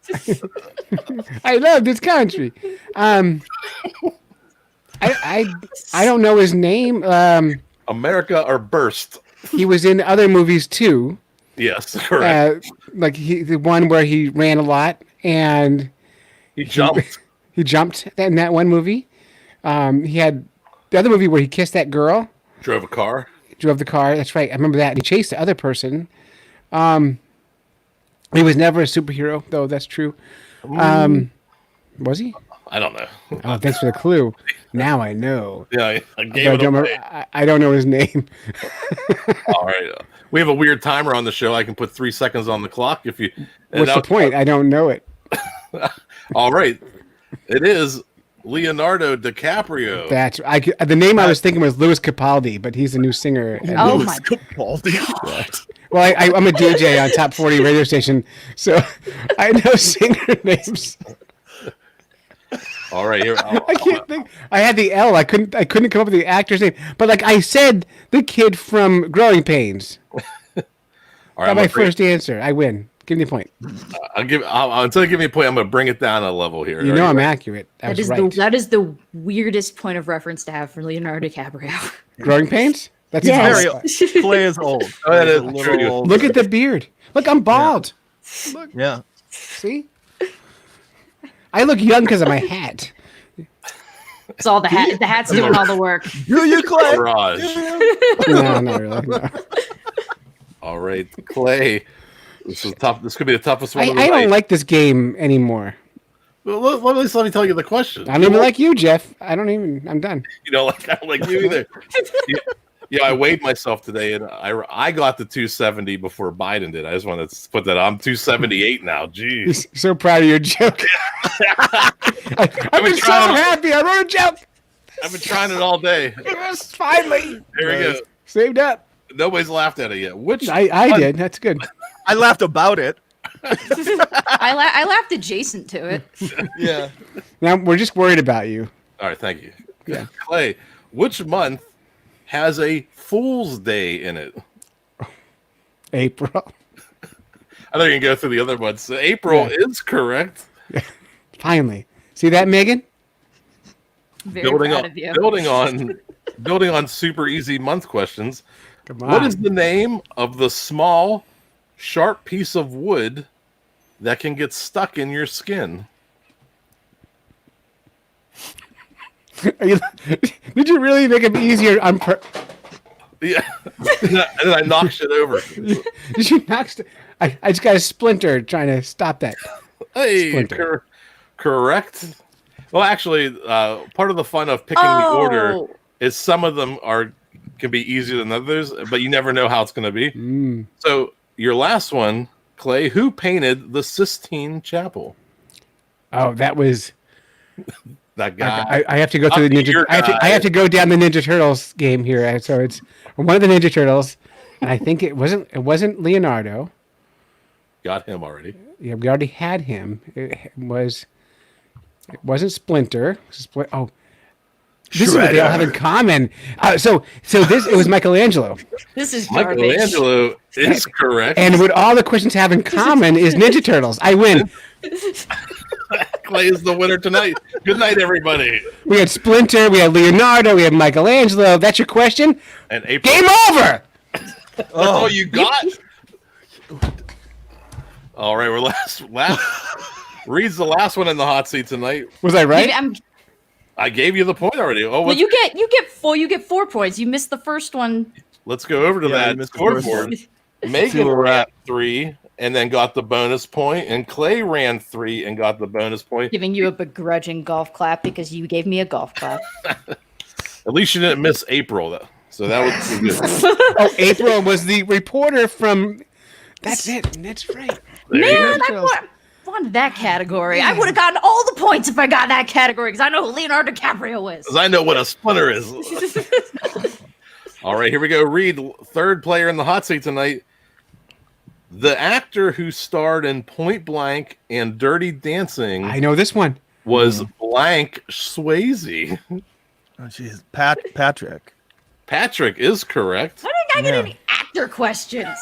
Speaker 2: I love this country. I don't know his name.
Speaker 1: America or Burst.
Speaker 2: He was in other movies too.
Speaker 1: Yes, correct.
Speaker 2: Like the one where he ran a lot and
Speaker 1: He jumped.
Speaker 2: he jumped in that one movie. He had the other movie where he kissed that girl.
Speaker 1: Drove a car.
Speaker 2: Drove the car. That's right. I remember that. And he chased the other person. He was never a superhero, though. That's true. Was he?
Speaker 1: I don't know.
Speaker 2: Oh, thanks for the clue. Now I know.
Speaker 1: Yeah, I gave
Speaker 2: I
Speaker 1: it
Speaker 2: don't,
Speaker 1: away.
Speaker 2: I don't know his name.
Speaker 1: All right. We have a weird timer on the show. I can put 3 seconds on the clock if you.
Speaker 2: What's the point? I don't know it.
Speaker 1: All right. It is Leonardo DiCaprio.
Speaker 2: That's the name I was thinking was Louis Capaldi, but he's a new singer.
Speaker 3: Oh my
Speaker 4: God.
Speaker 2: Well, I'm a DJ on Top 40 radio station, so I know singer names.
Speaker 1: All right, here.
Speaker 2: I can't think. I had the L. I couldn't come up with the actor's name. But like I said, the kid from Growing Pains.
Speaker 1: All right,
Speaker 2: That's my first answer. I win. Give me a point.
Speaker 1: Until you give me a point, I'm going to bring it down a level here.
Speaker 2: You know I'm accurate.
Speaker 3: That is the weirdest point of reference to have for Leonardo DiCaprio.
Speaker 2: Growing Pains? That's
Speaker 3: Yes.
Speaker 4: Very Clay is old.
Speaker 1: Oh, that is
Speaker 4: He's a little
Speaker 1: true.
Speaker 4: old.
Speaker 2: Look at the beard. Look, I'm bald.
Speaker 4: Yeah.
Speaker 2: See? I look young because of my hat.
Speaker 3: It's all the hat. The hat's doing all the work.
Speaker 4: Do you, Clay?
Speaker 1: Garage.
Speaker 2: No, not really. No.
Speaker 1: All right, Clay. This is tough. This could be the toughest one.
Speaker 2: I don't like this game anymore.
Speaker 1: Well, let me tell you the question.
Speaker 2: I don't even like you, Jeff. I'm done.
Speaker 1: You know, like I don't like you either. Yeah, I weighed myself today, and I got the 270 before Biden did. I just want to put that. I'm 278 now. Jeez.
Speaker 2: So proud of your joke. I've been so happy. I wrote a joke.
Speaker 1: I've been trying it all day.
Speaker 2: Yes, finally.
Speaker 1: There we go.
Speaker 2: Saved up.
Speaker 1: Nobody's laughed at it yet. Which
Speaker 2: I did. That's good.
Speaker 4: I laughed about it.
Speaker 3: I laughed adjacent to it.
Speaker 4: Yeah.
Speaker 2: Now we're just worried about you.
Speaker 1: All right, thank you.
Speaker 2: Yeah.
Speaker 1: Clay, which month has a Fool's Day in it?
Speaker 2: April.
Speaker 1: I know you can go through the other ones. So April is correct.
Speaker 2: Finally. See that, Megan?
Speaker 3: Very proud of you.
Speaker 1: Building on super easy month questions.
Speaker 2: Come on.
Speaker 1: What is the name of the small, sharp piece of wood that can get stuck in your skin?
Speaker 2: Did you really make it easier?
Speaker 1: Yeah. And then I knocked it over.
Speaker 2: Did you knock? I just got a splinter trying to stop that.
Speaker 1: Hey, correct. Well, actually, part of the fun of picking the order is some of them can be easier than others, but you never know how it's going to be. So your last one, Clay, who painted the Sistine Chapel?
Speaker 2: Oh, that was
Speaker 1: that guy.
Speaker 2: I have to go through the Ninja. I have to go down the Ninja Turtles game here. So it's one of the Ninja Turtles, and I think it wasn't Leonardo.
Speaker 1: Got him already.
Speaker 2: Yeah, we already had him. It wasn't Splinter. Oh, this is what they all have in common. So it was Michelangelo.
Speaker 3: This is garbage.
Speaker 1: Michelangelo is correct.
Speaker 2: And what all the questions have in common is Ninja Turtles. I win.
Speaker 1: Clay is the winner tonight. Good night, everybody.
Speaker 2: We had Splinter, we had Leonardo, we had Michelangelo. That's your question?
Speaker 1: And April.
Speaker 2: Game over!
Speaker 1: That's all you got? All right, we're last. Reid's the last one in the hot seat tonight.
Speaker 2: Was I right?
Speaker 1: I gave you the point already. Oh,
Speaker 3: well, you get 4 points. You missed the first one.
Speaker 1: Let's go over to that scoreboard. Megan ran 3 and then got the bonus point, and Clay ran 3 and got the bonus point.
Speaker 3: Giving you a begrudging golf clap because you gave me a golf clap.
Speaker 1: At least you didn't miss April, though. So that was good.
Speaker 2: Oh, April was the reporter from. That's it. That's right.
Speaker 3: Man, I wanted that category. I would have gotten all the points if I got that category because I know who Leonardo DiCaprio is.
Speaker 1: Because I know what a splinter is. All right, here we go. Reid, third player in the hot seat tonight. The actor who starred in Point Blank and Dirty Dancing
Speaker 2: I know this one.
Speaker 1: was blank Swayze.
Speaker 4: Oh, jeez. Patrick.
Speaker 1: Patrick is correct.
Speaker 3: Why didn't I get any actor questions?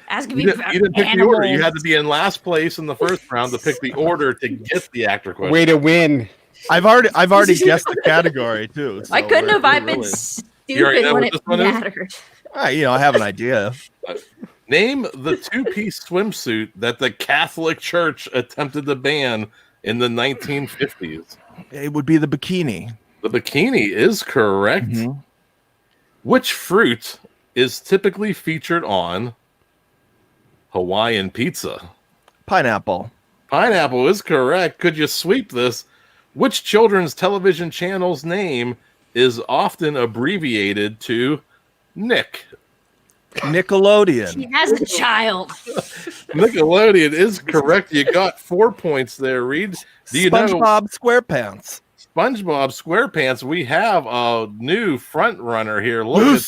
Speaker 3: Asking me
Speaker 1: You
Speaker 3: about
Speaker 1: didn't pick the order. You
Speaker 3: animals.
Speaker 1: had to be in last place in the first round to pick the order to get the actor question.
Speaker 2: Way to win.
Speaker 4: I've already guessed the category too.
Speaker 3: I
Speaker 4: so
Speaker 3: couldn't
Speaker 4: we're-
Speaker 3: have. I've
Speaker 4: we're
Speaker 3: been
Speaker 4: really-
Speaker 1: You already
Speaker 3: stupid
Speaker 1: know
Speaker 3: when
Speaker 1: what
Speaker 3: it
Speaker 1: this one is?
Speaker 3: mattered.
Speaker 4: I have an idea.
Speaker 1: Name the two-piece swimsuit that the Catholic Church attempted to ban in the 1950s.
Speaker 4: It would be the bikini.
Speaker 1: The bikini is correct.
Speaker 4: Mhm.
Speaker 1: Which fruit is typically featured on Hawaiian pizza?
Speaker 4: Pineapple.
Speaker 1: Pineapple is correct. Could you sweep this? Which children's television channel's name is often abbreviated to Nick?
Speaker 4: Nickelodeon.
Speaker 3: He has a child.
Speaker 1: Nickelodeon is correct. You got 4 points there, Reid. Do you know
Speaker 4: SpongeBob SquarePants.
Speaker 1: SpongeBob SquarePants? We have a new front runner here. Look,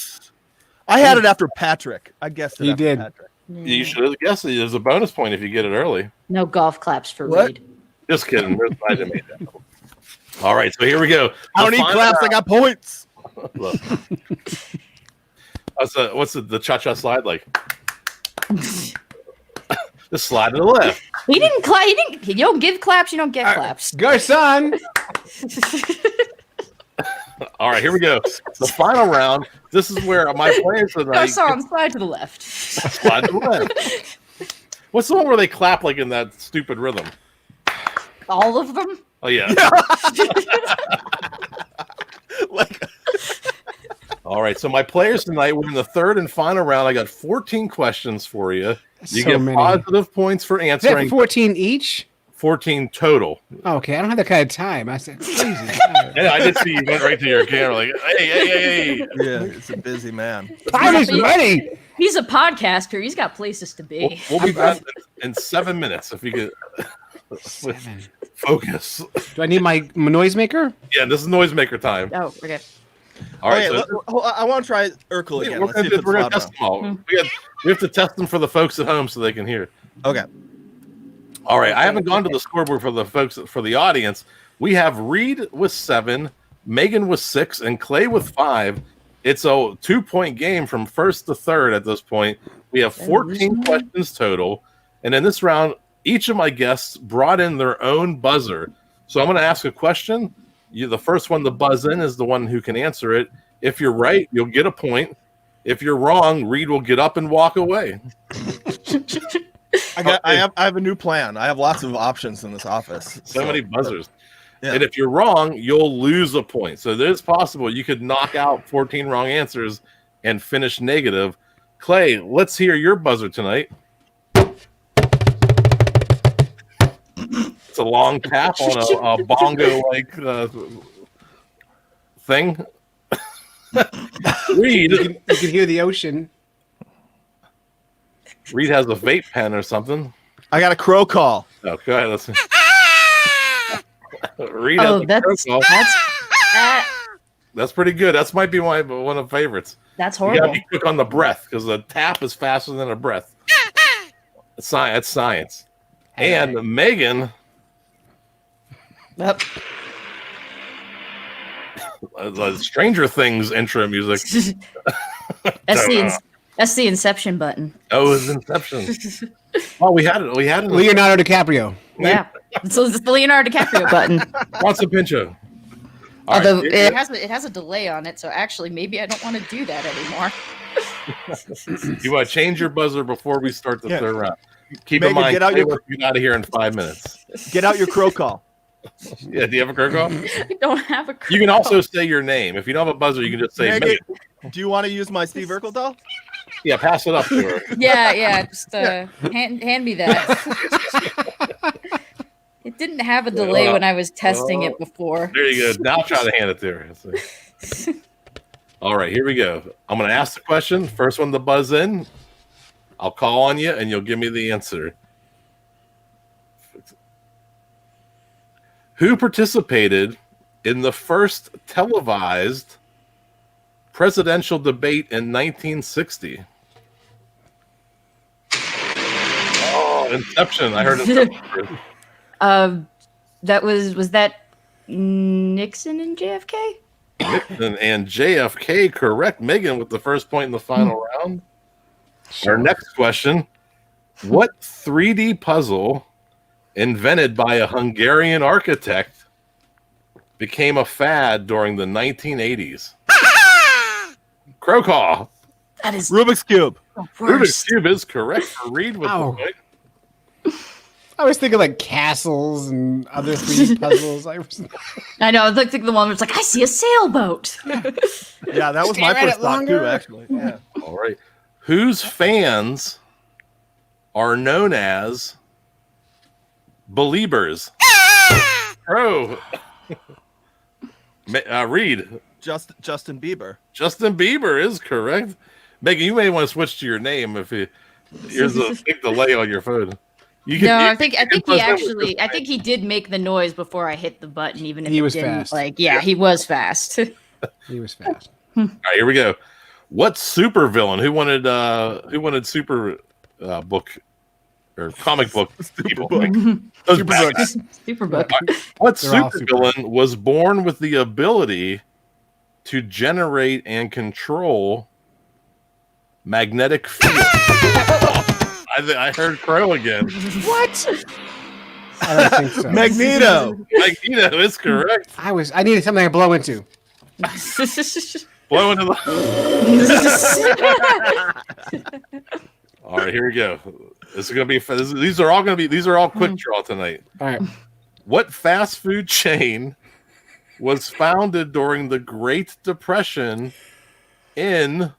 Speaker 4: I had it after Patrick. I guessed it
Speaker 2: You
Speaker 4: after
Speaker 2: did.
Speaker 4: Patrick.
Speaker 1: you should have guessed it. There's a bonus point if you get it early.
Speaker 3: No golf claps for
Speaker 4: What?
Speaker 3: Reid.
Speaker 1: Just kidding. I didn't make that. All right, so here we go.
Speaker 4: I don't
Speaker 1: The
Speaker 4: need
Speaker 1: final
Speaker 4: claps. I
Speaker 1: round.
Speaker 4: got points.
Speaker 1: Look. What's the cha-cha slide like? Just slide to the left.
Speaker 3: He didn't clap. He didn't. You don't give claps. You don't get claps.
Speaker 2: Go, son.
Speaker 1: All right, here we go. The final round. This is where my players
Speaker 3: Go
Speaker 1: tonight
Speaker 3: song. Slide to the left.
Speaker 1: slide to the left. What's the one where they clap like in that stupid rhythm?
Speaker 3: All of them.
Speaker 1: Oh yeah.
Speaker 4: Like,
Speaker 1: All right, so my players tonight, we're in the third and final round. I got 14 questions for you. You
Speaker 2: So
Speaker 1: get
Speaker 2: many.
Speaker 1: positive points for
Speaker 2: Is that
Speaker 1: answering.
Speaker 2: 14 each?
Speaker 1: 14 total.
Speaker 2: Okay, I don't have that kind of time. I said crazy.
Speaker 1: Yeah, I did see you went right to your camera like, hey.
Speaker 4: yeah, it's a busy man.
Speaker 2: Time is money.
Speaker 3: He's a podcaster. He's got places to be.
Speaker 1: We'll be done in 7 minutes if you could focus.
Speaker 2: Do I need my noisemaker?
Speaker 1: Yeah, this is noisemaker time.
Speaker 3: Oh, okay.
Speaker 1: All right,
Speaker 4: Okay,
Speaker 1: so
Speaker 4: I want to try Urkel again.
Speaker 1: we're
Speaker 4: Let's see if
Speaker 1: gonna,
Speaker 4: it's
Speaker 1: we're gonna
Speaker 4: loud
Speaker 1: test
Speaker 4: enough.
Speaker 1: them all. We have to test them for the folks at home so they can hear.
Speaker 4: Okay.
Speaker 1: All right, I haven't gone to the scoreboard for the folks for the audience. We have Reid with 7, Megan with 6, and Clay with 5. It's a 2-point game from first to third at this point. We have 14 questions total, and in this round, each of my guests brought in their own buzzer. So I'm going to ask a question. The first one to buzz in is the one who can answer it. If you're right, you'll get a point. If you're wrong, Reid will get up and walk away.
Speaker 4: I have a new plan. I have lots of options in this office.
Speaker 1: So many buzzers.
Speaker 4: Yeah.
Speaker 1: And if you're wrong, you'll lose a point. So there's possible you could knock out 14 wrong answers and finish negative. Clay, let's hear your buzzer tonight. It's a long tap on a bongo-like thing. Reid
Speaker 2: You can hear the ocean.
Speaker 1: has a vape pen or something.
Speaker 4: I got a crow call.
Speaker 1: Oh, go ahead. Listen. Reid has
Speaker 3: Oh,
Speaker 1: a
Speaker 3: that's
Speaker 1: protocol. That's pretty good. That might be one of the favorites.
Speaker 3: that's
Speaker 1: You gotta
Speaker 3: horrible.
Speaker 1: be quick on the breath because the tap is faster than a breath. It's science. And Megan,
Speaker 3: Yep.
Speaker 1: Stranger Things intro music.
Speaker 3: That's the Inception button.
Speaker 1: Oh, it's Inception. Oh, we had it.
Speaker 2: Leonardo DiCaprio.
Speaker 3: Yeah. So it's the Leonardo DiCaprio button.
Speaker 1: What's a pincho? All
Speaker 3: Although
Speaker 1: right,
Speaker 3: it has a delay on it, so actually maybe I don't want to do that anymore.
Speaker 1: you want to change your buzzer before we start the
Speaker 4: Yeah.
Speaker 1: third round. Keep
Speaker 4: Megan,
Speaker 1: in mind,
Speaker 4: get out your-
Speaker 1: get out of here in 5 minutes.
Speaker 4: Get out your crow call.
Speaker 1: Yeah, do you have a crow call?
Speaker 3: I don't have a.
Speaker 1: You can also say your name. If you don't have a buzzer, you can just say
Speaker 4: Megan,
Speaker 1: Megan.
Speaker 4: do you want to use my Steve Urkel doll?
Speaker 1: Yeah, pass it up to her.
Speaker 3: Yeah. Just hand me that. It didn't have a delay when I was testing it before.
Speaker 1: There you go. Now try to hand it to her. Let's see. All right, here we go. I'm going to ask the question. First one to buzz in. I'll call on you, and you'll give me the answer. Who participated in the first televised presidential debate in 1960? Inception. I heard Inception.
Speaker 3: Was that Nixon and JFK?
Speaker 1: Nixon and JFK, correct. Megan with the first point in the final round. Our next question. What 3D puzzle invented by a Hungarian architect became a fad during the 1980s? Crow call.
Speaker 3: That is
Speaker 4: Rubik's Cube.
Speaker 3: the
Speaker 1: Rubik's
Speaker 3: worst.
Speaker 1: Cube is correct for Reid with the
Speaker 2: Ow.
Speaker 1: point.
Speaker 2: I was thinking like castles and other 3D puzzles.
Speaker 3: I know. I looked like the one was like, I see a sailboat.
Speaker 4: Yeah, that was my
Speaker 2: Stare at
Speaker 4: first
Speaker 2: it
Speaker 4: thought too,
Speaker 2: longer.
Speaker 4: actually. Yeah.
Speaker 1: All right. Whose fans are known as Beliebers? Crow. Reid.
Speaker 4: Justin Bieber.
Speaker 1: Justin Bieber is correct. Megan, you may want to switch to your name if there's a big delay on your phone. You
Speaker 3: No,
Speaker 1: you
Speaker 3: I think
Speaker 1: can
Speaker 3: he
Speaker 1: buzz in with
Speaker 3: actually.
Speaker 1: this
Speaker 3: I think he did make the noise before I hit the button, even if
Speaker 2: He
Speaker 3: it
Speaker 2: was
Speaker 3: didn't.
Speaker 2: fast.
Speaker 3: Like, yeah, he was fast.
Speaker 2: He was fast.
Speaker 1: All right, here we go. What supervillain? Who wanted super book or comic book people? Those bad guys.
Speaker 3: Superbook.
Speaker 1: What
Speaker 2: They're all
Speaker 1: supervillain was born with the ability to generate and control magnetic field? I heard Crow again.
Speaker 3: What?
Speaker 2: I don't think so.
Speaker 4: Magneto.
Speaker 1: Magneto is correct.
Speaker 2: I needed something to blow into.
Speaker 1: Blow into the. All right, here we go. This is gonna be. These are all quick draw tonight.
Speaker 2: All right.
Speaker 1: What fast food chain was founded during the Great Depression in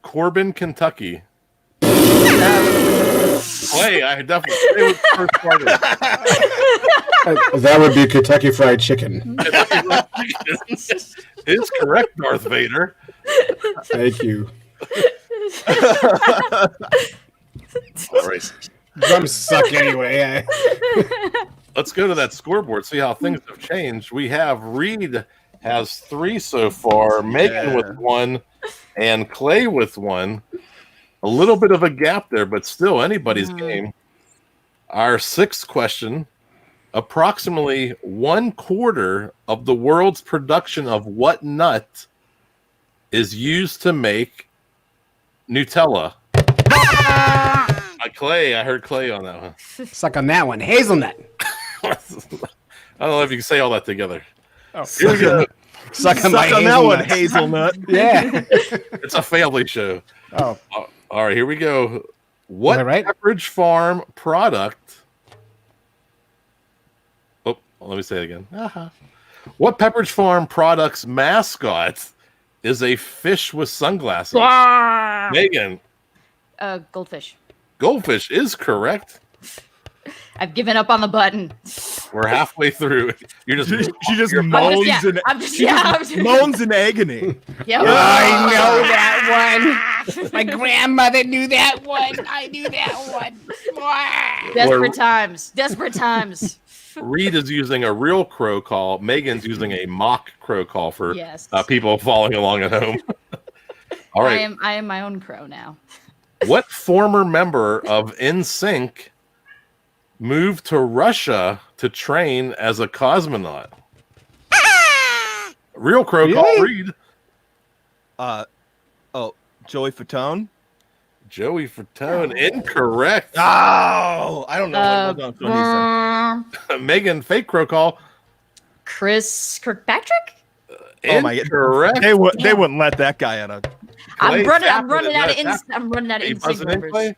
Speaker 1: Corbyn, Kentucky? Wait, I definitely it was the first part of it.
Speaker 2: That would be Kentucky Fried Chicken.
Speaker 1: Is correct, Darth Vader.
Speaker 2: Thank you.
Speaker 1: All right,
Speaker 2: Drums suck anyway.
Speaker 1: let's go to that scoreboard. See how things have changed. We have Reid has 3 so far, Megan with 1, and Clay with 1. A little bit of a gap there, but still anybody's game. Our 6th question. Approximately 1/4 of the world's production of what nut is used to make Nutella? Clay, I heard Clay on that one.
Speaker 2: Suck on that one. Hazelnut.
Speaker 1: I don't know if you can say all that together.
Speaker 2: Oh,
Speaker 1: Here we go.
Speaker 2: Suck on,
Speaker 4: Suck
Speaker 2: my
Speaker 4: on that one,
Speaker 2: hazelnut.
Speaker 4: hazelnut.
Speaker 2: Yeah.
Speaker 1: It's a family show.
Speaker 2: Oh.
Speaker 1: All right, here we go. What
Speaker 2: that right?
Speaker 1: Pepperidge Farm product? Oh, let me say it again. What Pepperidge Farm product's mascot is a fish with sunglasses? Megan,
Speaker 3: Goldfish.
Speaker 1: goldfish is correct.
Speaker 3: I've given up on the button.
Speaker 1: We're halfway through. You're just
Speaker 4: She just
Speaker 1: you're-
Speaker 4: moans
Speaker 3: I'm just
Speaker 4: moans in agony.
Speaker 3: Yeah.
Speaker 2: I know that one. My grandmother knew that one. I knew that one.
Speaker 3: Desperate times. Desperate times.
Speaker 1: Reid is using a real crow call. Megan's using a mock crow call for
Speaker 3: Yes.
Speaker 1: people following along at home. All right.
Speaker 3: I am my own crow now.
Speaker 1: What former member of Nsync moved to Russia to train as a cosmonaut? Real crow call,
Speaker 2: Really?
Speaker 1: Reid.
Speaker 4: Joey Fatone.
Speaker 1: Joey Fatone, incorrect.
Speaker 4: Oh, I don't know what he said.
Speaker 1: Megan, fake crow call.
Speaker 3: Chris Kirkpatrick?
Speaker 4: Oh my
Speaker 1: Incorrect.
Speaker 4: They wouldn't let that guy out of.
Speaker 3: I'm
Speaker 1: Clay
Speaker 3: running
Speaker 1: Tappan
Speaker 3: out of
Speaker 1: is not-
Speaker 3: I'm running out
Speaker 1: Are
Speaker 3: of
Speaker 1: you
Speaker 3: instinct
Speaker 1: buzzing in,
Speaker 3: numbers.
Speaker 1: Clay?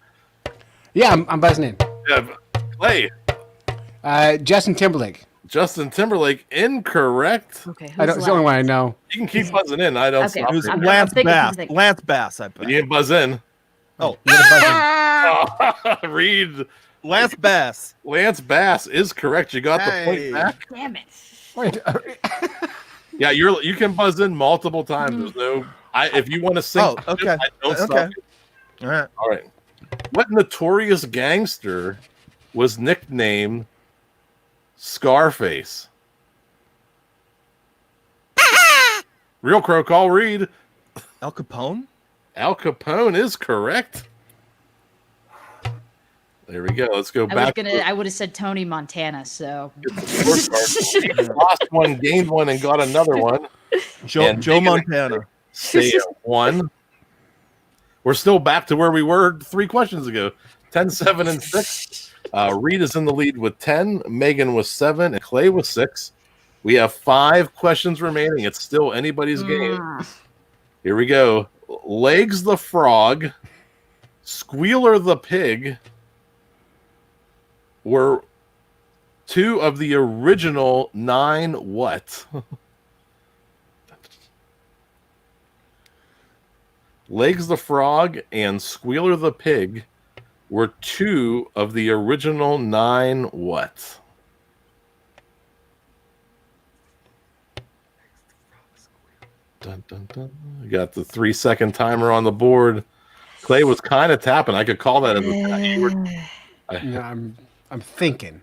Speaker 2: Yeah, I'm buzzing in.
Speaker 1: Yeah, Clay.
Speaker 2: Justin Timberlake.
Speaker 1: Justin Timberlake, incorrect.
Speaker 3: Okay, who's
Speaker 2: It's the only
Speaker 3: left?
Speaker 2: one I know.
Speaker 1: You can keep buzzing in. I don't
Speaker 3: Okay.
Speaker 1: stop
Speaker 4: It was
Speaker 1: you.
Speaker 3: I'm
Speaker 4: Lance
Speaker 3: thinking
Speaker 4: Bass.
Speaker 3: something.
Speaker 4: Lance Bass, I bet.
Speaker 1: You can buzz in.
Speaker 2: Oh, you gotta buzz in.
Speaker 1: Reid.
Speaker 4: Lance Bass.
Speaker 1: Lance Bass is correct. You got the
Speaker 4: Hey.
Speaker 1: point back.
Speaker 3: Damn it.
Speaker 2: Wait,
Speaker 1: Yeah, you can buzz in multiple times. There's no. If you want to sing,
Speaker 4: Oh, okay.
Speaker 1: I don't stop
Speaker 4: Okay.
Speaker 1: you.
Speaker 4: All right.
Speaker 1: All right. What notorious gangster was nicknamed Scarface? Real crow call, Reid.
Speaker 4: Al Capone.
Speaker 1: Al Capone is correct. There we go. Let's go
Speaker 3: I
Speaker 1: back.
Speaker 3: would have said Tony Montana. So
Speaker 1: Lost one, gained one, and got another one.
Speaker 4: Joe Montana.
Speaker 1: Stay at 1. We're still back to where we were 3 questions ago. 10, 7, and 6. Reid is in the lead with 10. Megan was 7, and Clay was 6. We have 5 questions remaining. It's still anybody's game. Here we go. Legs the frog, Squealer the pig were 2 of the original 9 what? Legs the frog and Squealer the pig were 2 of the original 9 what? Dun, dun, dun. We got the 3-second timer on the board. Clay was kind of tapping. I could call that as a
Speaker 2: No, I'm thinking.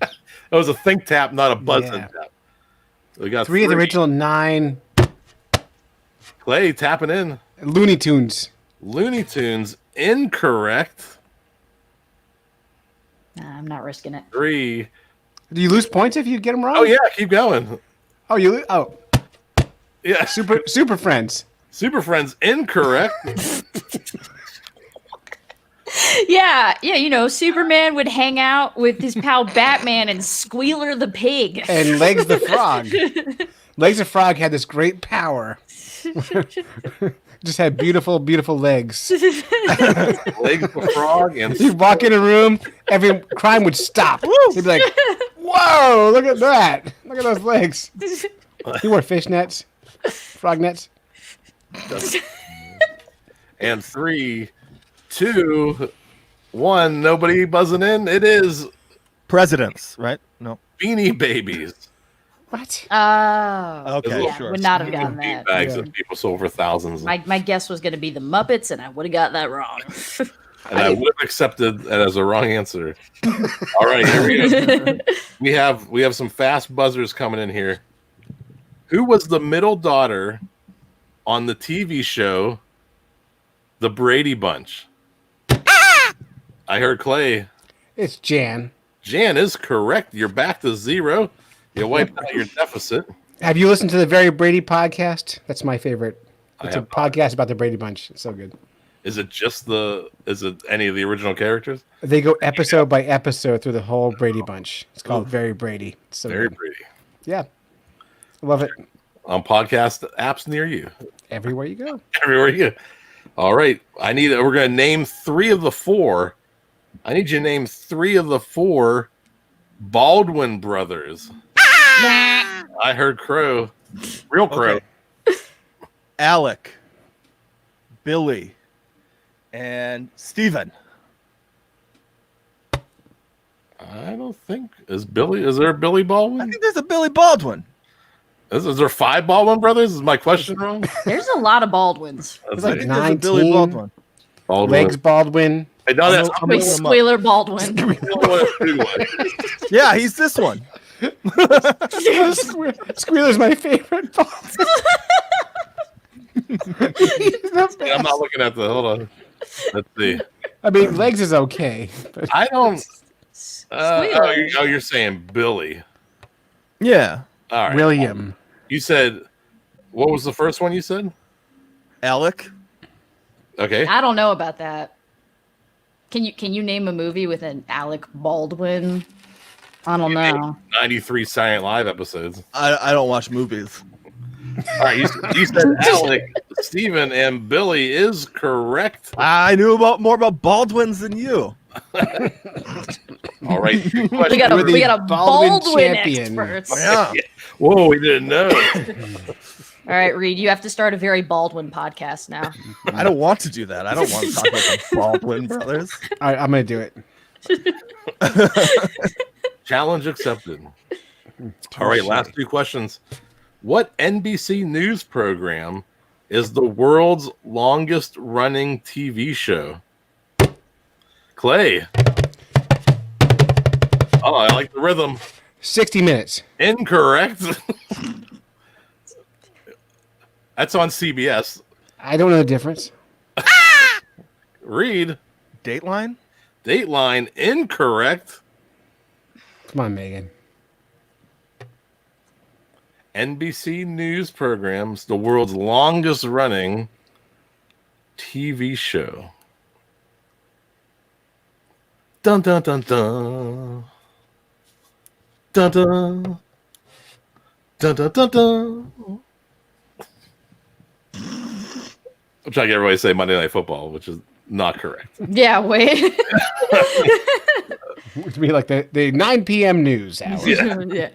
Speaker 1: It was a think tap, not a buzzing
Speaker 2: Yeah.
Speaker 1: tap. We got
Speaker 2: 3 of the original 9
Speaker 1: Clay tapping in.
Speaker 2: Looney Tunes.
Speaker 1: Looney Tunes, incorrect.
Speaker 3: Nah, I'm not risking it.
Speaker 1: 3.
Speaker 2: Do you lose points if you get them wrong?
Speaker 1: Oh yeah, keep going.
Speaker 2: Oh, oh,
Speaker 1: Yeah,
Speaker 2: Super Friends.
Speaker 1: Super Friends, incorrect.
Speaker 3: Yeah, you know, Superman would hang out with his pal Batman and Squealer the pig.
Speaker 2: And Legs the Frog. Legs the Frog had this great power. Just had beautiful, beautiful legs.
Speaker 1: Legs the frog and
Speaker 2: You'd walk in a room, every crime would stop. You'd be like, whoa, look at that. Look at those legs. You wore fishnets, frog nets.
Speaker 1: and 3, 2, 1. Nobody buzzing in. It is
Speaker 4: Presidents, right? No.
Speaker 1: Beanie Babies.
Speaker 2: What?
Speaker 3: Oh,
Speaker 4: Okay,
Speaker 3: yeah,
Speaker 4: sure.
Speaker 3: would not have gotten that.
Speaker 1: Bags that people sold for thousands.
Speaker 3: My guess was going to be the Muppets, and I would have got that wrong.
Speaker 1: And I would have accepted that as a wrong answer. All right, here we go. We have some fast buzzers coming in here. Who was the middle daughter on the TV show The Brady Bunch? I heard Clay.
Speaker 2: It's Jan.
Speaker 1: Jan is correct. You're back to 0. You wiped out your deficit.
Speaker 2: Have you listened to the Very Brady podcast? That's my favorite. It's a
Speaker 1: have
Speaker 2: podcast about the Brady Bunch. It's so good.
Speaker 1: Is it any of the original characters?
Speaker 2: They go episode by episode through the whole Brady Bunch. It's called Very Brady. It's so
Speaker 1: Very
Speaker 2: good.
Speaker 1: Brady.
Speaker 2: Yeah. Love it.
Speaker 1: On podcast apps near you.
Speaker 2: Everywhere you go.
Speaker 1: Everywhere you go. All right. We're going to name 3 of the 4. I need you to name 3 of the 4 Baldwin brothers. I heard Crow. Real Crow.
Speaker 4: Okay. Alec, Billy, and Steven.
Speaker 1: I don't think is there a Billy
Speaker 4: I
Speaker 1: Baldwin?
Speaker 4: think there's a Billy Baldwin.
Speaker 1: Is there 5 Baldwin brothers? Is my question wrong?
Speaker 3: There's a lot of Baldwins.
Speaker 2: It's
Speaker 4: I
Speaker 2: like
Speaker 4: think there's a
Speaker 2: 19.
Speaker 4: Billy Baldwin.
Speaker 1: Baldwin.
Speaker 2: Legs Baldwin.
Speaker 1: I know that's
Speaker 4: I'm
Speaker 3: Wait,
Speaker 4: looking them up.
Speaker 3: Squealer Baldwin.
Speaker 4: Yeah, he's this one.
Speaker 2: Squealer's my favorite.
Speaker 1: I'm not looking at hold on. Let's see.
Speaker 2: I mean, Legs is okay. But
Speaker 1: I don't.
Speaker 3: Squealer.
Speaker 1: You're saying Billy.
Speaker 4: Yeah,
Speaker 1: All right.
Speaker 2: William.
Speaker 1: You said, what was the first one you said?
Speaker 4: Alec.
Speaker 1: Okay.
Speaker 3: I don't know about that. Can you name a movie with an Alec Baldwin? I don't know.
Speaker 1: 93 Silent Live episodes.
Speaker 4: I don't watch movies.
Speaker 1: All right. You said Alec, Steven, and Billy is correct.
Speaker 4: I knew more about Baldwins than you.
Speaker 1: All right.
Speaker 3: We got a
Speaker 2: Baldwin
Speaker 3: Baldwin
Speaker 2: champion.
Speaker 3: experts.
Speaker 4: Yeah.
Speaker 1: Whoa, we didn't know.
Speaker 3: All right, Reid, you have to start a very Baldwin podcast now.
Speaker 4: I don't want to do that. I don't want to talk about the Baldwin brothers.
Speaker 2: All right, I'm going to do it.
Speaker 1: Challenge accepted. All right, last 2 questions. What NBC news program is the world's longest running TV show? Clay. Oh, I like the rhythm.
Speaker 2: 60 Minutes.
Speaker 1: Incorrect. That's on CBS.
Speaker 2: I don't know the difference.
Speaker 1: Reid.
Speaker 4: Dateline?
Speaker 1: Dateline, incorrect.
Speaker 2: Come on, Megan.
Speaker 1: NBC News programs, the world's longest running TV show. Dun dun dun dun. Dun dun. Dun dun dun dun. I'm trying to get everybody to say Monday Night Football, which is not correct.
Speaker 3: Yeah, wait.
Speaker 2: It would be like the 9 p.m. news hour.
Speaker 3: Yeah.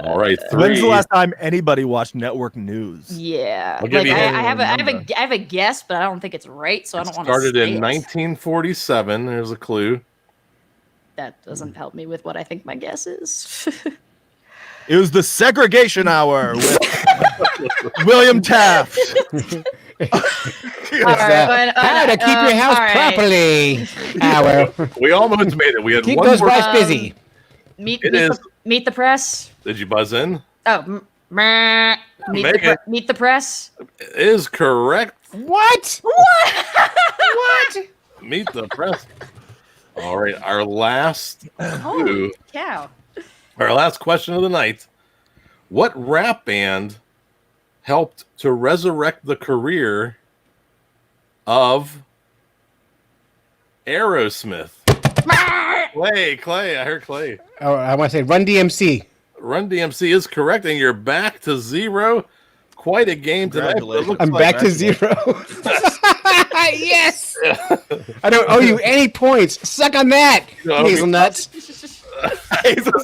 Speaker 1: All right,
Speaker 4: When's the
Speaker 1: 3.
Speaker 4: last time anybody watched network news?
Speaker 3: Yeah.
Speaker 1: I'll give
Speaker 3: Like
Speaker 1: you
Speaker 3: I
Speaker 1: a
Speaker 3: have a guess, but I don't think it's right, so I don't want to
Speaker 1: Started
Speaker 3: say
Speaker 1: in
Speaker 3: it.
Speaker 1: 1947. There's a clue.
Speaker 3: That doesn't help me with what I think my guess is.
Speaker 4: It was the segregation hour with William Taft.
Speaker 2: How to keep your house properly. Hour.
Speaker 1: We almost made it. We had
Speaker 2: Keep
Speaker 1: one
Speaker 2: those
Speaker 1: more.
Speaker 2: wives busy.
Speaker 3: Meet
Speaker 1: It is.
Speaker 3: the press.
Speaker 1: Did you buzz in?
Speaker 3: Oh,
Speaker 1: Megan.
Speaker 3: meet the press.
Speaker 1: It is correct.
Speaker 2: What?
Speaker 3: What?
Speaker 1: Meet the press. All right, our last
Speaker 3: Holy
Speaker 1: clue.
Speaker 3: cow!
Speaker 1: Our last question of the night. What rap band helped to resurrect the career of Aerosmith? Clay. I heard Clay.
Speaker 2: Oh, I want to say Run DMC.
Speaker 1: Run DMC is correct, and you're back to 0. Quite a game tonight. but it looks
Speaker 2: I'm
Speaker 1: like-
Speaker 2: back to 0. Yes. I don't owe you any points. Suck on that,
Speaker 1: No,
Speaker 2: hazelnuts.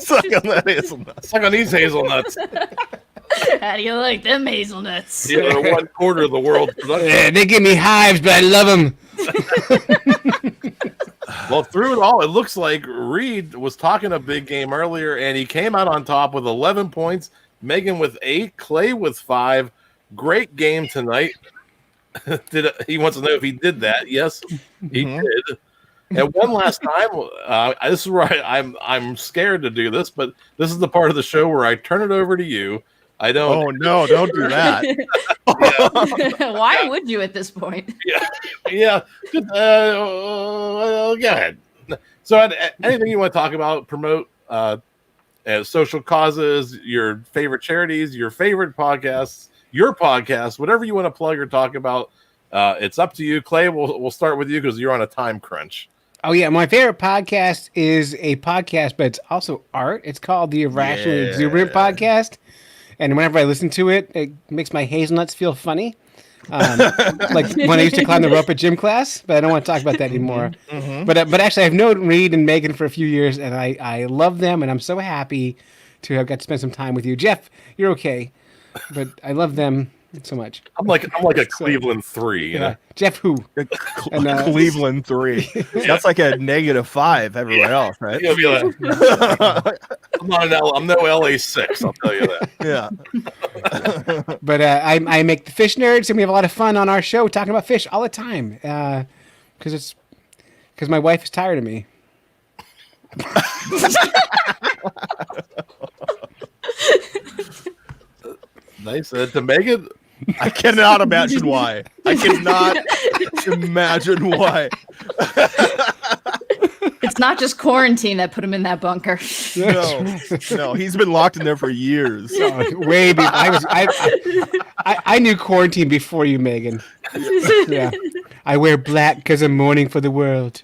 Speaker 4: Suck on that hazelnut.
Speaker 1: Suck on these hazelnuts.
Speaker 3: How do you like them hazelnuts?
Speaker 1: Yeah, they're 1/4 of the world's production.
Speaker 2: Yeah, they give me hives, but I love them.
Speaker 1: Well, through it all, it looks like Reid was talking a big game earlier, and he came out on top with 11 points. Megan with 8, Clay with 5. Great game tonight. He wants to know if he did that. Yes, he did. And one last time, this is where I'm scared to do this, but this is the part of the show where I turn it over to you. I don't.
Speaker 4: Oh no! Don't do that.
Speaker 3: Why would you at this point?
Speaker 1: Yeah. Go ahead. So, anything you want to talk about, promote social causes, your favorite charities, your favorite podcasts, your podcast, whatever you want to plug or talk about, it's up to you. Clay, we'll start with you because you're on a time crunch.
Speaker 2: Oh yeah, my favorite podcast is a podcast, but it's also art. It's called the Irrationally Exuberant podcast, and whenever I listen to it, it makes my hazelnuts feel funny. Like when I used to climb the rope at gym class, but I don't want to talk about that anymore. But actually, I've known Reid and Megan for a few years, and I love them, and I'm so happy to have got to spend some time with you. Jeff, you're okay, but I love them so much.
Speaker 1: I'm like a Cleveland 3. You know?
Speaker 2: Jeff who? And,
Speaker 4: Cleveland 3. That's like a -5 everywhere else, right?
Speaker 1: You'll be like, I'm no LA 6. I'll tell you that.
Speaker 4: Yeah.
Speaker 2: But I make the fish nerds, and we have a lot of fun on our show talking about fish all the time. Because my wife is tired of me.
Speaker 1: Nice. To Megan,
Speaker 4: I cannot imagine why. I cannot imagine why.
Speaker 3: It's not just quarantine that put him in that bunker.
Speaker 4: No, he's been locked in there for years.
Speaker 2: Way before I knew quarantine before you, Megan. Yeah, I wear black because I'm mourning for the world.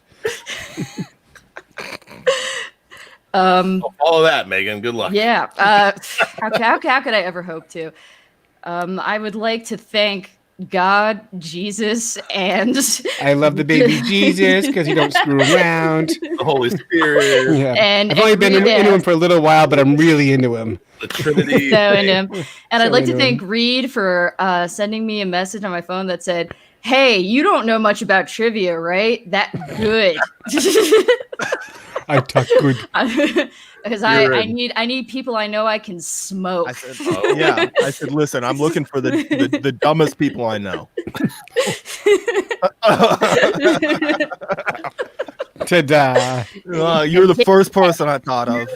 Speaker 1: follow that, Megan. Good luck.
Speaker 3: Yeah. How could I ever hope to? I would like to thank God, Jesus, and
Speaker 2: I love the baby Jesus because you don't screw around.
Speaker 1: The Holy Spirit,
Speaker 2: Yeah.
Speaker 3: And
Speaker 2: I've only been into him for a little while, but I'm really into him.
Speaker 1: the Trinity.
Speaker 3: so into him. And I'd like to
Speaker 2: into
Speaker 3: thank Reid for sending me a message on my phone that said, "Hey, you don't know much about trivia, right? That good."
Speaker 2: I talk good.
Speaker 3: Because
Speaker 1: You're
Speaker 3: I
Speaker 1: in.
Speaker 3: need people I know I can smoke.
Speaker 4: I said, listen, I'm looking for the dumbest people I know.
Speaker 2: Ta-da.
Speaker 4: You're the first person I thought of.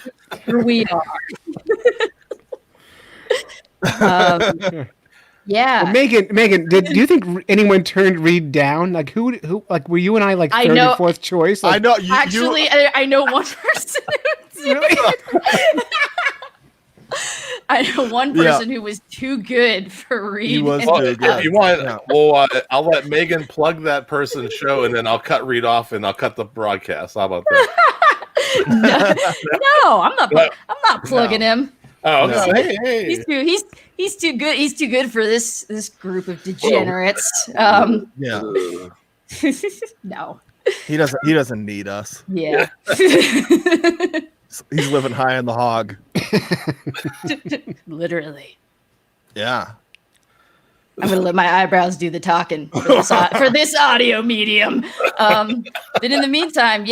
Speaker 3: Here we are. Yeah.
Speaker 2: Well, Megan, do you think anyone turned Reid down? Like who like were you and I like
Speaker 3: I
Speaker 2: third
Speaker 3: know-
Speaker 2: and fourth choice? Like,
Speaker 4: I know. You,
Speaker 3: Actually, I know one person. I know one person who was too good for Reid.
Speaker 4: He was
Speaker 1: Well,
Speaker 4: too good.
Speaker 1: if you want,
Speaker 4: Yeah.
Speaker 1: well, I'll let Megan plug that person's show, and then I'll cut Reid off, and I'll cut the broadcast. How about that?
Speaker 3: No, I'm not plugging him.
Speaker 1: Oh,
Speaker 4: No.
Speaker 1: no. Hey.
Speaker 3: He's too good. He's too good for this group of degenerates.
Speaker 4: Yeah.
Speaker 3: No.
Speaker 4: He doesn't need us.
Speaker 3: Yeah.
Speaker 4: He's living high on the hog.
Speaker 3: Literally.
Speaker 4: Yeah.
Speaker 3: I'm gonna let my eyebrows do the talking for this audio medium. Then in the meantime,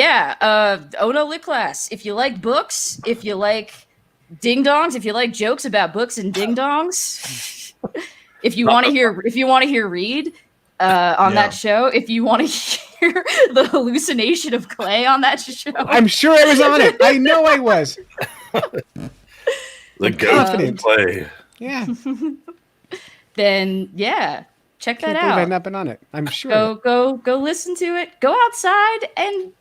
Speaker 3: Ono Lit Class. If you like books, if you like ding dongs, if you like jokes about books and ding dongs, if you want to hear Reid on that show, if you want to hear the hallucination of clay on that show,
Speaker 2: I'm sure I was on it. I know I was.
Speaker 1: The ghost play.
Speaker 2: Yeah.
Speaker 3: then check that
Speaker 2: Can't believe I've
Speaker 3: out.
Speaker 2: not been on it. I'm sure.
Speaker 3: Go listen to it. Go outside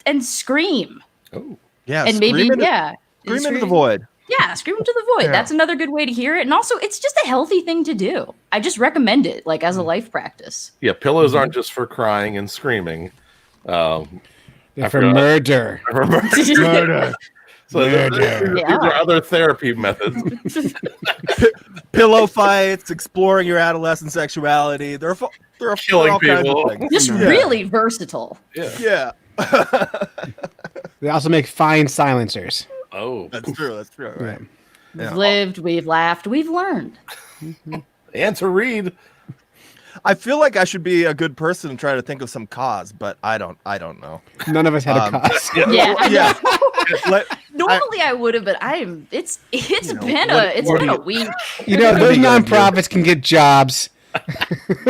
Speaker 3: and scream.
Speaker 1: Oh,
Speaker 4: Yeah.
Speaker 3: And maybe
Speaker 4: Scream into the void.
Speaker 3: Yeah, scream into the void.
Speaker 4: Yeah.
Speaker 3: That's another good way to hear it. And also, it's just a healthy thing to do. I just recommend it, like as a life practice.
Speaker 1: yeah. Pillows aren't just for crying and screaming.
Speaker 2: They're
Speaker 1: I
Speaker 2: for
Speaker 1: forgot.
Speaker 2: murder.
Speaker 4: Murder.
Speaker 1: So these are other therapy methods.
Speaker 4: Pillow fights, exploring your adolescent sexuality. They're
Speaker 1: Killing
Speaker 4: all kinds of
Speaker 1: people.
Speaker 4: things.
Speaker 3: Just really versatile.
Speaker 1: Yeah.
Speaker 4: Yeah.
Speaker 2: They also make fine silencers.
Speaker 1: Oh,
Speaker 4: That's true. Right.
Speaker 3: We've lived, we've laughed, we've learned.
Speaker 1: and to read.
Speaker 4: I feel like I should be a good person and try to think of some cause, but I don't know.
Speaker 2: None of us had a cause.
Speaker 3: Yeah.
Speaker 4: Yeah.
Speaker 3: Normally I would have, but it's been a week.
Speaker 2: You know, those nonprofits can get jobs.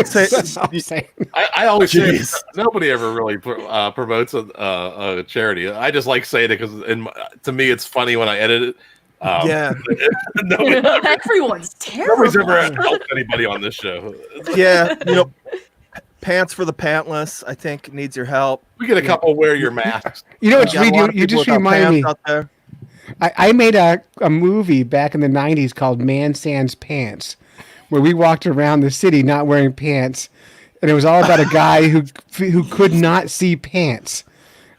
Speaker 4: Say-
Speaker 2: That's all I'm saying.
Speaker 1: I always say
Speaker 4: Jeez.
Speaker 1: nobody ever really promotes a charity. I just like saying it because to me it's funny when I edit it.
Speaker 4: yeah.
Speaker 3: Everyone's terrible.
Speaker 1: Nobody's ever helped anybody on this show.
Speaker 4: Yeah. Pants for the pantless, I think, needs your help.
Speaker 1: We get a couple wear your masks.
Speaker 2: You know, it's
Speaker 4: Got a lot of
Speaker 2: you
Speaker 4: people
Speaker 2: just
Speaker 4: without
Speaker 2: reminded me.
Speaker 4: pants out there.
Speaker 2: I made a movie back in the 90s called Man Sans Pants, where we walked around the city not wearing pants, and it was all about a guy who could not see pants.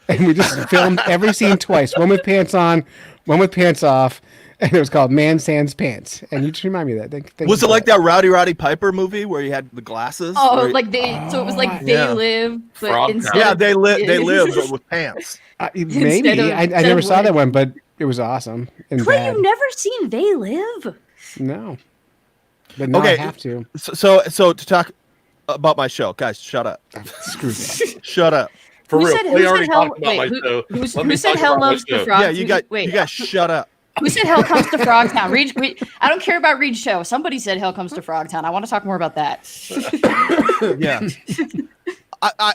Speaker 2: And we just filmed every scene twice, one with pants on, one with pants off, and it was called Man Sans Pants. And you just remind me of that. Thank
Speaker 4: Was
Speaker 2: you
Speaker 4: it
Speaker 2: for
Speaker 4: like that Rowdy Piper movie where you had the glasses?
Speaker 3: Oh,
Speaker 4: Where-
Speaker 3: like so it was like They
Speaker 4: Yeah.
Speaker 3: Live, but
Speaker 1: Frog
Speaker 3: instead
Speaker 1: Town.
Speaker 4: yeah,
Speaker 3: of-
Speaker 4: they live but with pants.
Speaker 2: maybe.
Speaker 3: Instead of-
Speaker 2: I
Speaker 3: instead
Speaker 2: never
Speaker 3: of
Speaker 2: saw that
Speaker 3: what?
Speaker 2: one, but it was awesome and
Speaker 3: Clay,
Speaker 2: bad.
Speaker 3: you've never seen They Live?
Speaker 2: No. But now
Speaker 4: Okay.
Speaker 2: I have to.
Speaker 4: So to talk about my show, guys, shut up.
Speaker 2: Screw that.
Speaker 4: Shut up.
Speaker 1: For
Speaker 3: Who
Speaker 1: real,
Speaker 3: said-
Speaker 1: we
Speaker 3: who
Speaker 1: already
Speaker 3: said hell-
Speaker 1: talked about
Speaker 3: wait,
Speaker 1: my
Speaker 3: who-
Speaker 1: show.
Speaker 3: who's-
Speaker 1: Let
Speaker 3: who
Speaker 1: me
Speaker 3: said
Speaker 1: talk
Speaker 3: hell
Speaker 1: about my
Speaker 3: loves the
Speaker 1: show.
Speaker 3: frog?
Speaker 4: Yeah, you
Speaker 3: Wait.
Speaker 4: guys shut up.
Speaker 3: Who said Hell Comes to Frogtown? Reid, I don't care about Reid's show. Somebody said Hell Comes to Frogtown. I want to talk more about that.
Speaker 4: Yeah.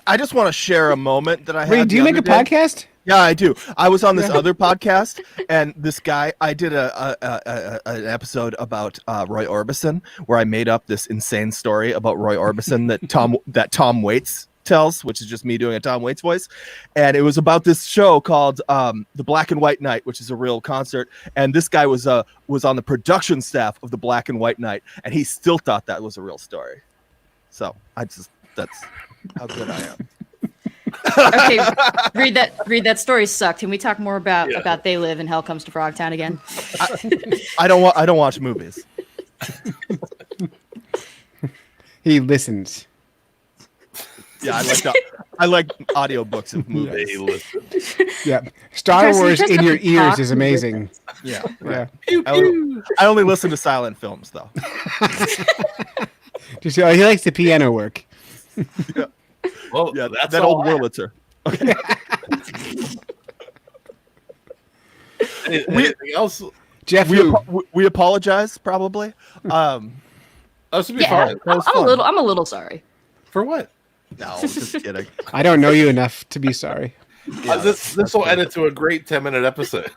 Speaker 4: I just want to share a moment that I had.
Speaker 2: Wait, do you
Speaker 4: the
Speaker 2: make a
Speaker 4: other day.
Speaker 2: podcast?
Speaker 4: Yeah, I do. I was on this other podcast, and this guy, I did an episode about Roy Orbison, where I made up this insane story about Roy Orbison that Tom Waits tells, which is just me doing a Tom Waits voice, and it was about this show called The Black and White Night, which is a real concert, and this guy was on the production staff of The Black and White Night, and he still thought that was a real story. So that's how good I am.
Speaker 3: Okay, Reid, that story sucked. Can we talk more about They Live and Hell Comes to Frogtown again?
Speaker 4: I don't watch movies.
Speaker 2: He listens.
Speaker 4: Yeah, I like audiobooks of movies.
Speaker 1: Hey, listen.
Speaker 2: Yeah. Star
Speaker 3: Chris, you
Speaker 2: Wars
Speaker 3: just
Speaker 2: in
Speaker 3: have
Speaker 2: your
Speaker 3: to
Speaker 2: ears
Speaker 3: talk
Speaker 2: is
Speaker 3: to
Speaker 2: amazing.
Speaker 4: Yeah,
Speaker 2: Yeah.
Speaker 4: I only listen to silent films though.
Speaker 2: Just, he likes the piano work.
Speaker 1: Well,
Speaker 4: Yeah,
Speaker 1: that's
Speaker 4: that
Speaker 1: all
Speaker 4: old
Speaker 1: I have.
Speaker 4: Wurlitzer.
Speaker 1: Anything else?
Speaker 2: Jeff
Speaker 4: We,
Speaker 2: who?
Speaker 4: we apologize probably.
Speaker 1: Oh, this would be
Speaker 3: Yeah,
Speaker 1: fine.
Speaker 4: That was
Speaker 3: I'm
Speaker 4: fun.
Speaker 3: a little sorry.
Speaker 1: For what?
Speaker 4: No, just kidding.
Speaker 2: I don't know you enough to be sorry.
Speaker 4: Yeah,
Speaker 1: this will end into a great 10-minute episode.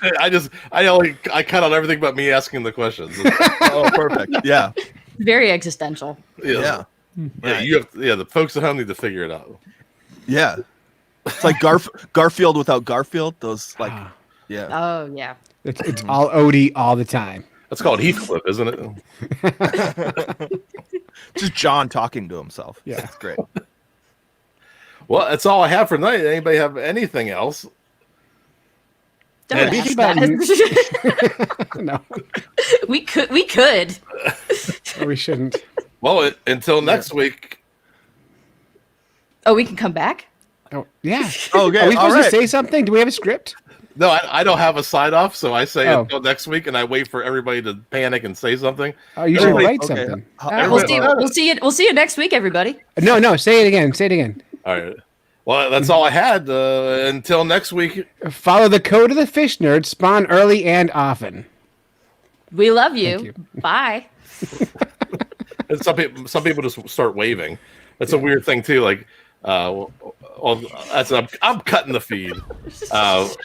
Speaker 1: I cut out everything but me asking the questions.
Speaker 4: Oh, perfect. Yeah.
Speaker 3: Very existential.
Speaker 4: Yeah.
Speaker 1: The folks at home need to figure it out.
Speaker 4: Yeah. It's like Garfield without Garfield. Those yeah.
Speaker 3: Oh yeah.
Speaker 2: It's all Odie all the time.
Speaker 1: That's called Heathcliff, isn't it?
Speaker 4: Just John talking to himself.
Speaker 2: Yeah.
Speaker 4: That's great.
Speaker 1: Well, that's all I have for tonight. Anybody have anything else?
Speaker 3: Don't
Speaker 2: Think
Speaker 3: ask
Speaker 2: about
Speaker 3: that.
Speaker 2: No,
Speaker 3: We could.
Speaker 2: or we shouldn't.
Speaker 1: Well, until next week.
Speaker 3: Oh, we can come back?
Speaker 2: Oh, yeah.
Speaker 4: Okay.
Speaker 2: Are we
Speaker 4: all
Speaker 2: supposed
Speaker 4: right.
Speaker 2: to say something? Do we have a script?
Speaker 1: No, I don't have a sign off, so I say
Speaker 2: Oh.
Speaker 1: until next week, and I wait for everybody to panic and say something.
Speaker 2: Oh, you should
Speaker 1: Everybody-
Speaker 2: write
Speaker 4: okay.
Speaker 2: something.
Speaker 3: We'll see you next week, everybody.
Speaker 2: No, say it again. Say it again.
Speaker 1: All right. Well, that's all I had. Until next week.
Speaker 2: Follow the code of the fish nerd. Spawn early and often.
Speaker 3: We love
Speaker 2: Thank
Speaker 3: you. Bye.
Speaker 1: And some people just start waving. That's a weird thing too. Like, I'm cutting the feed.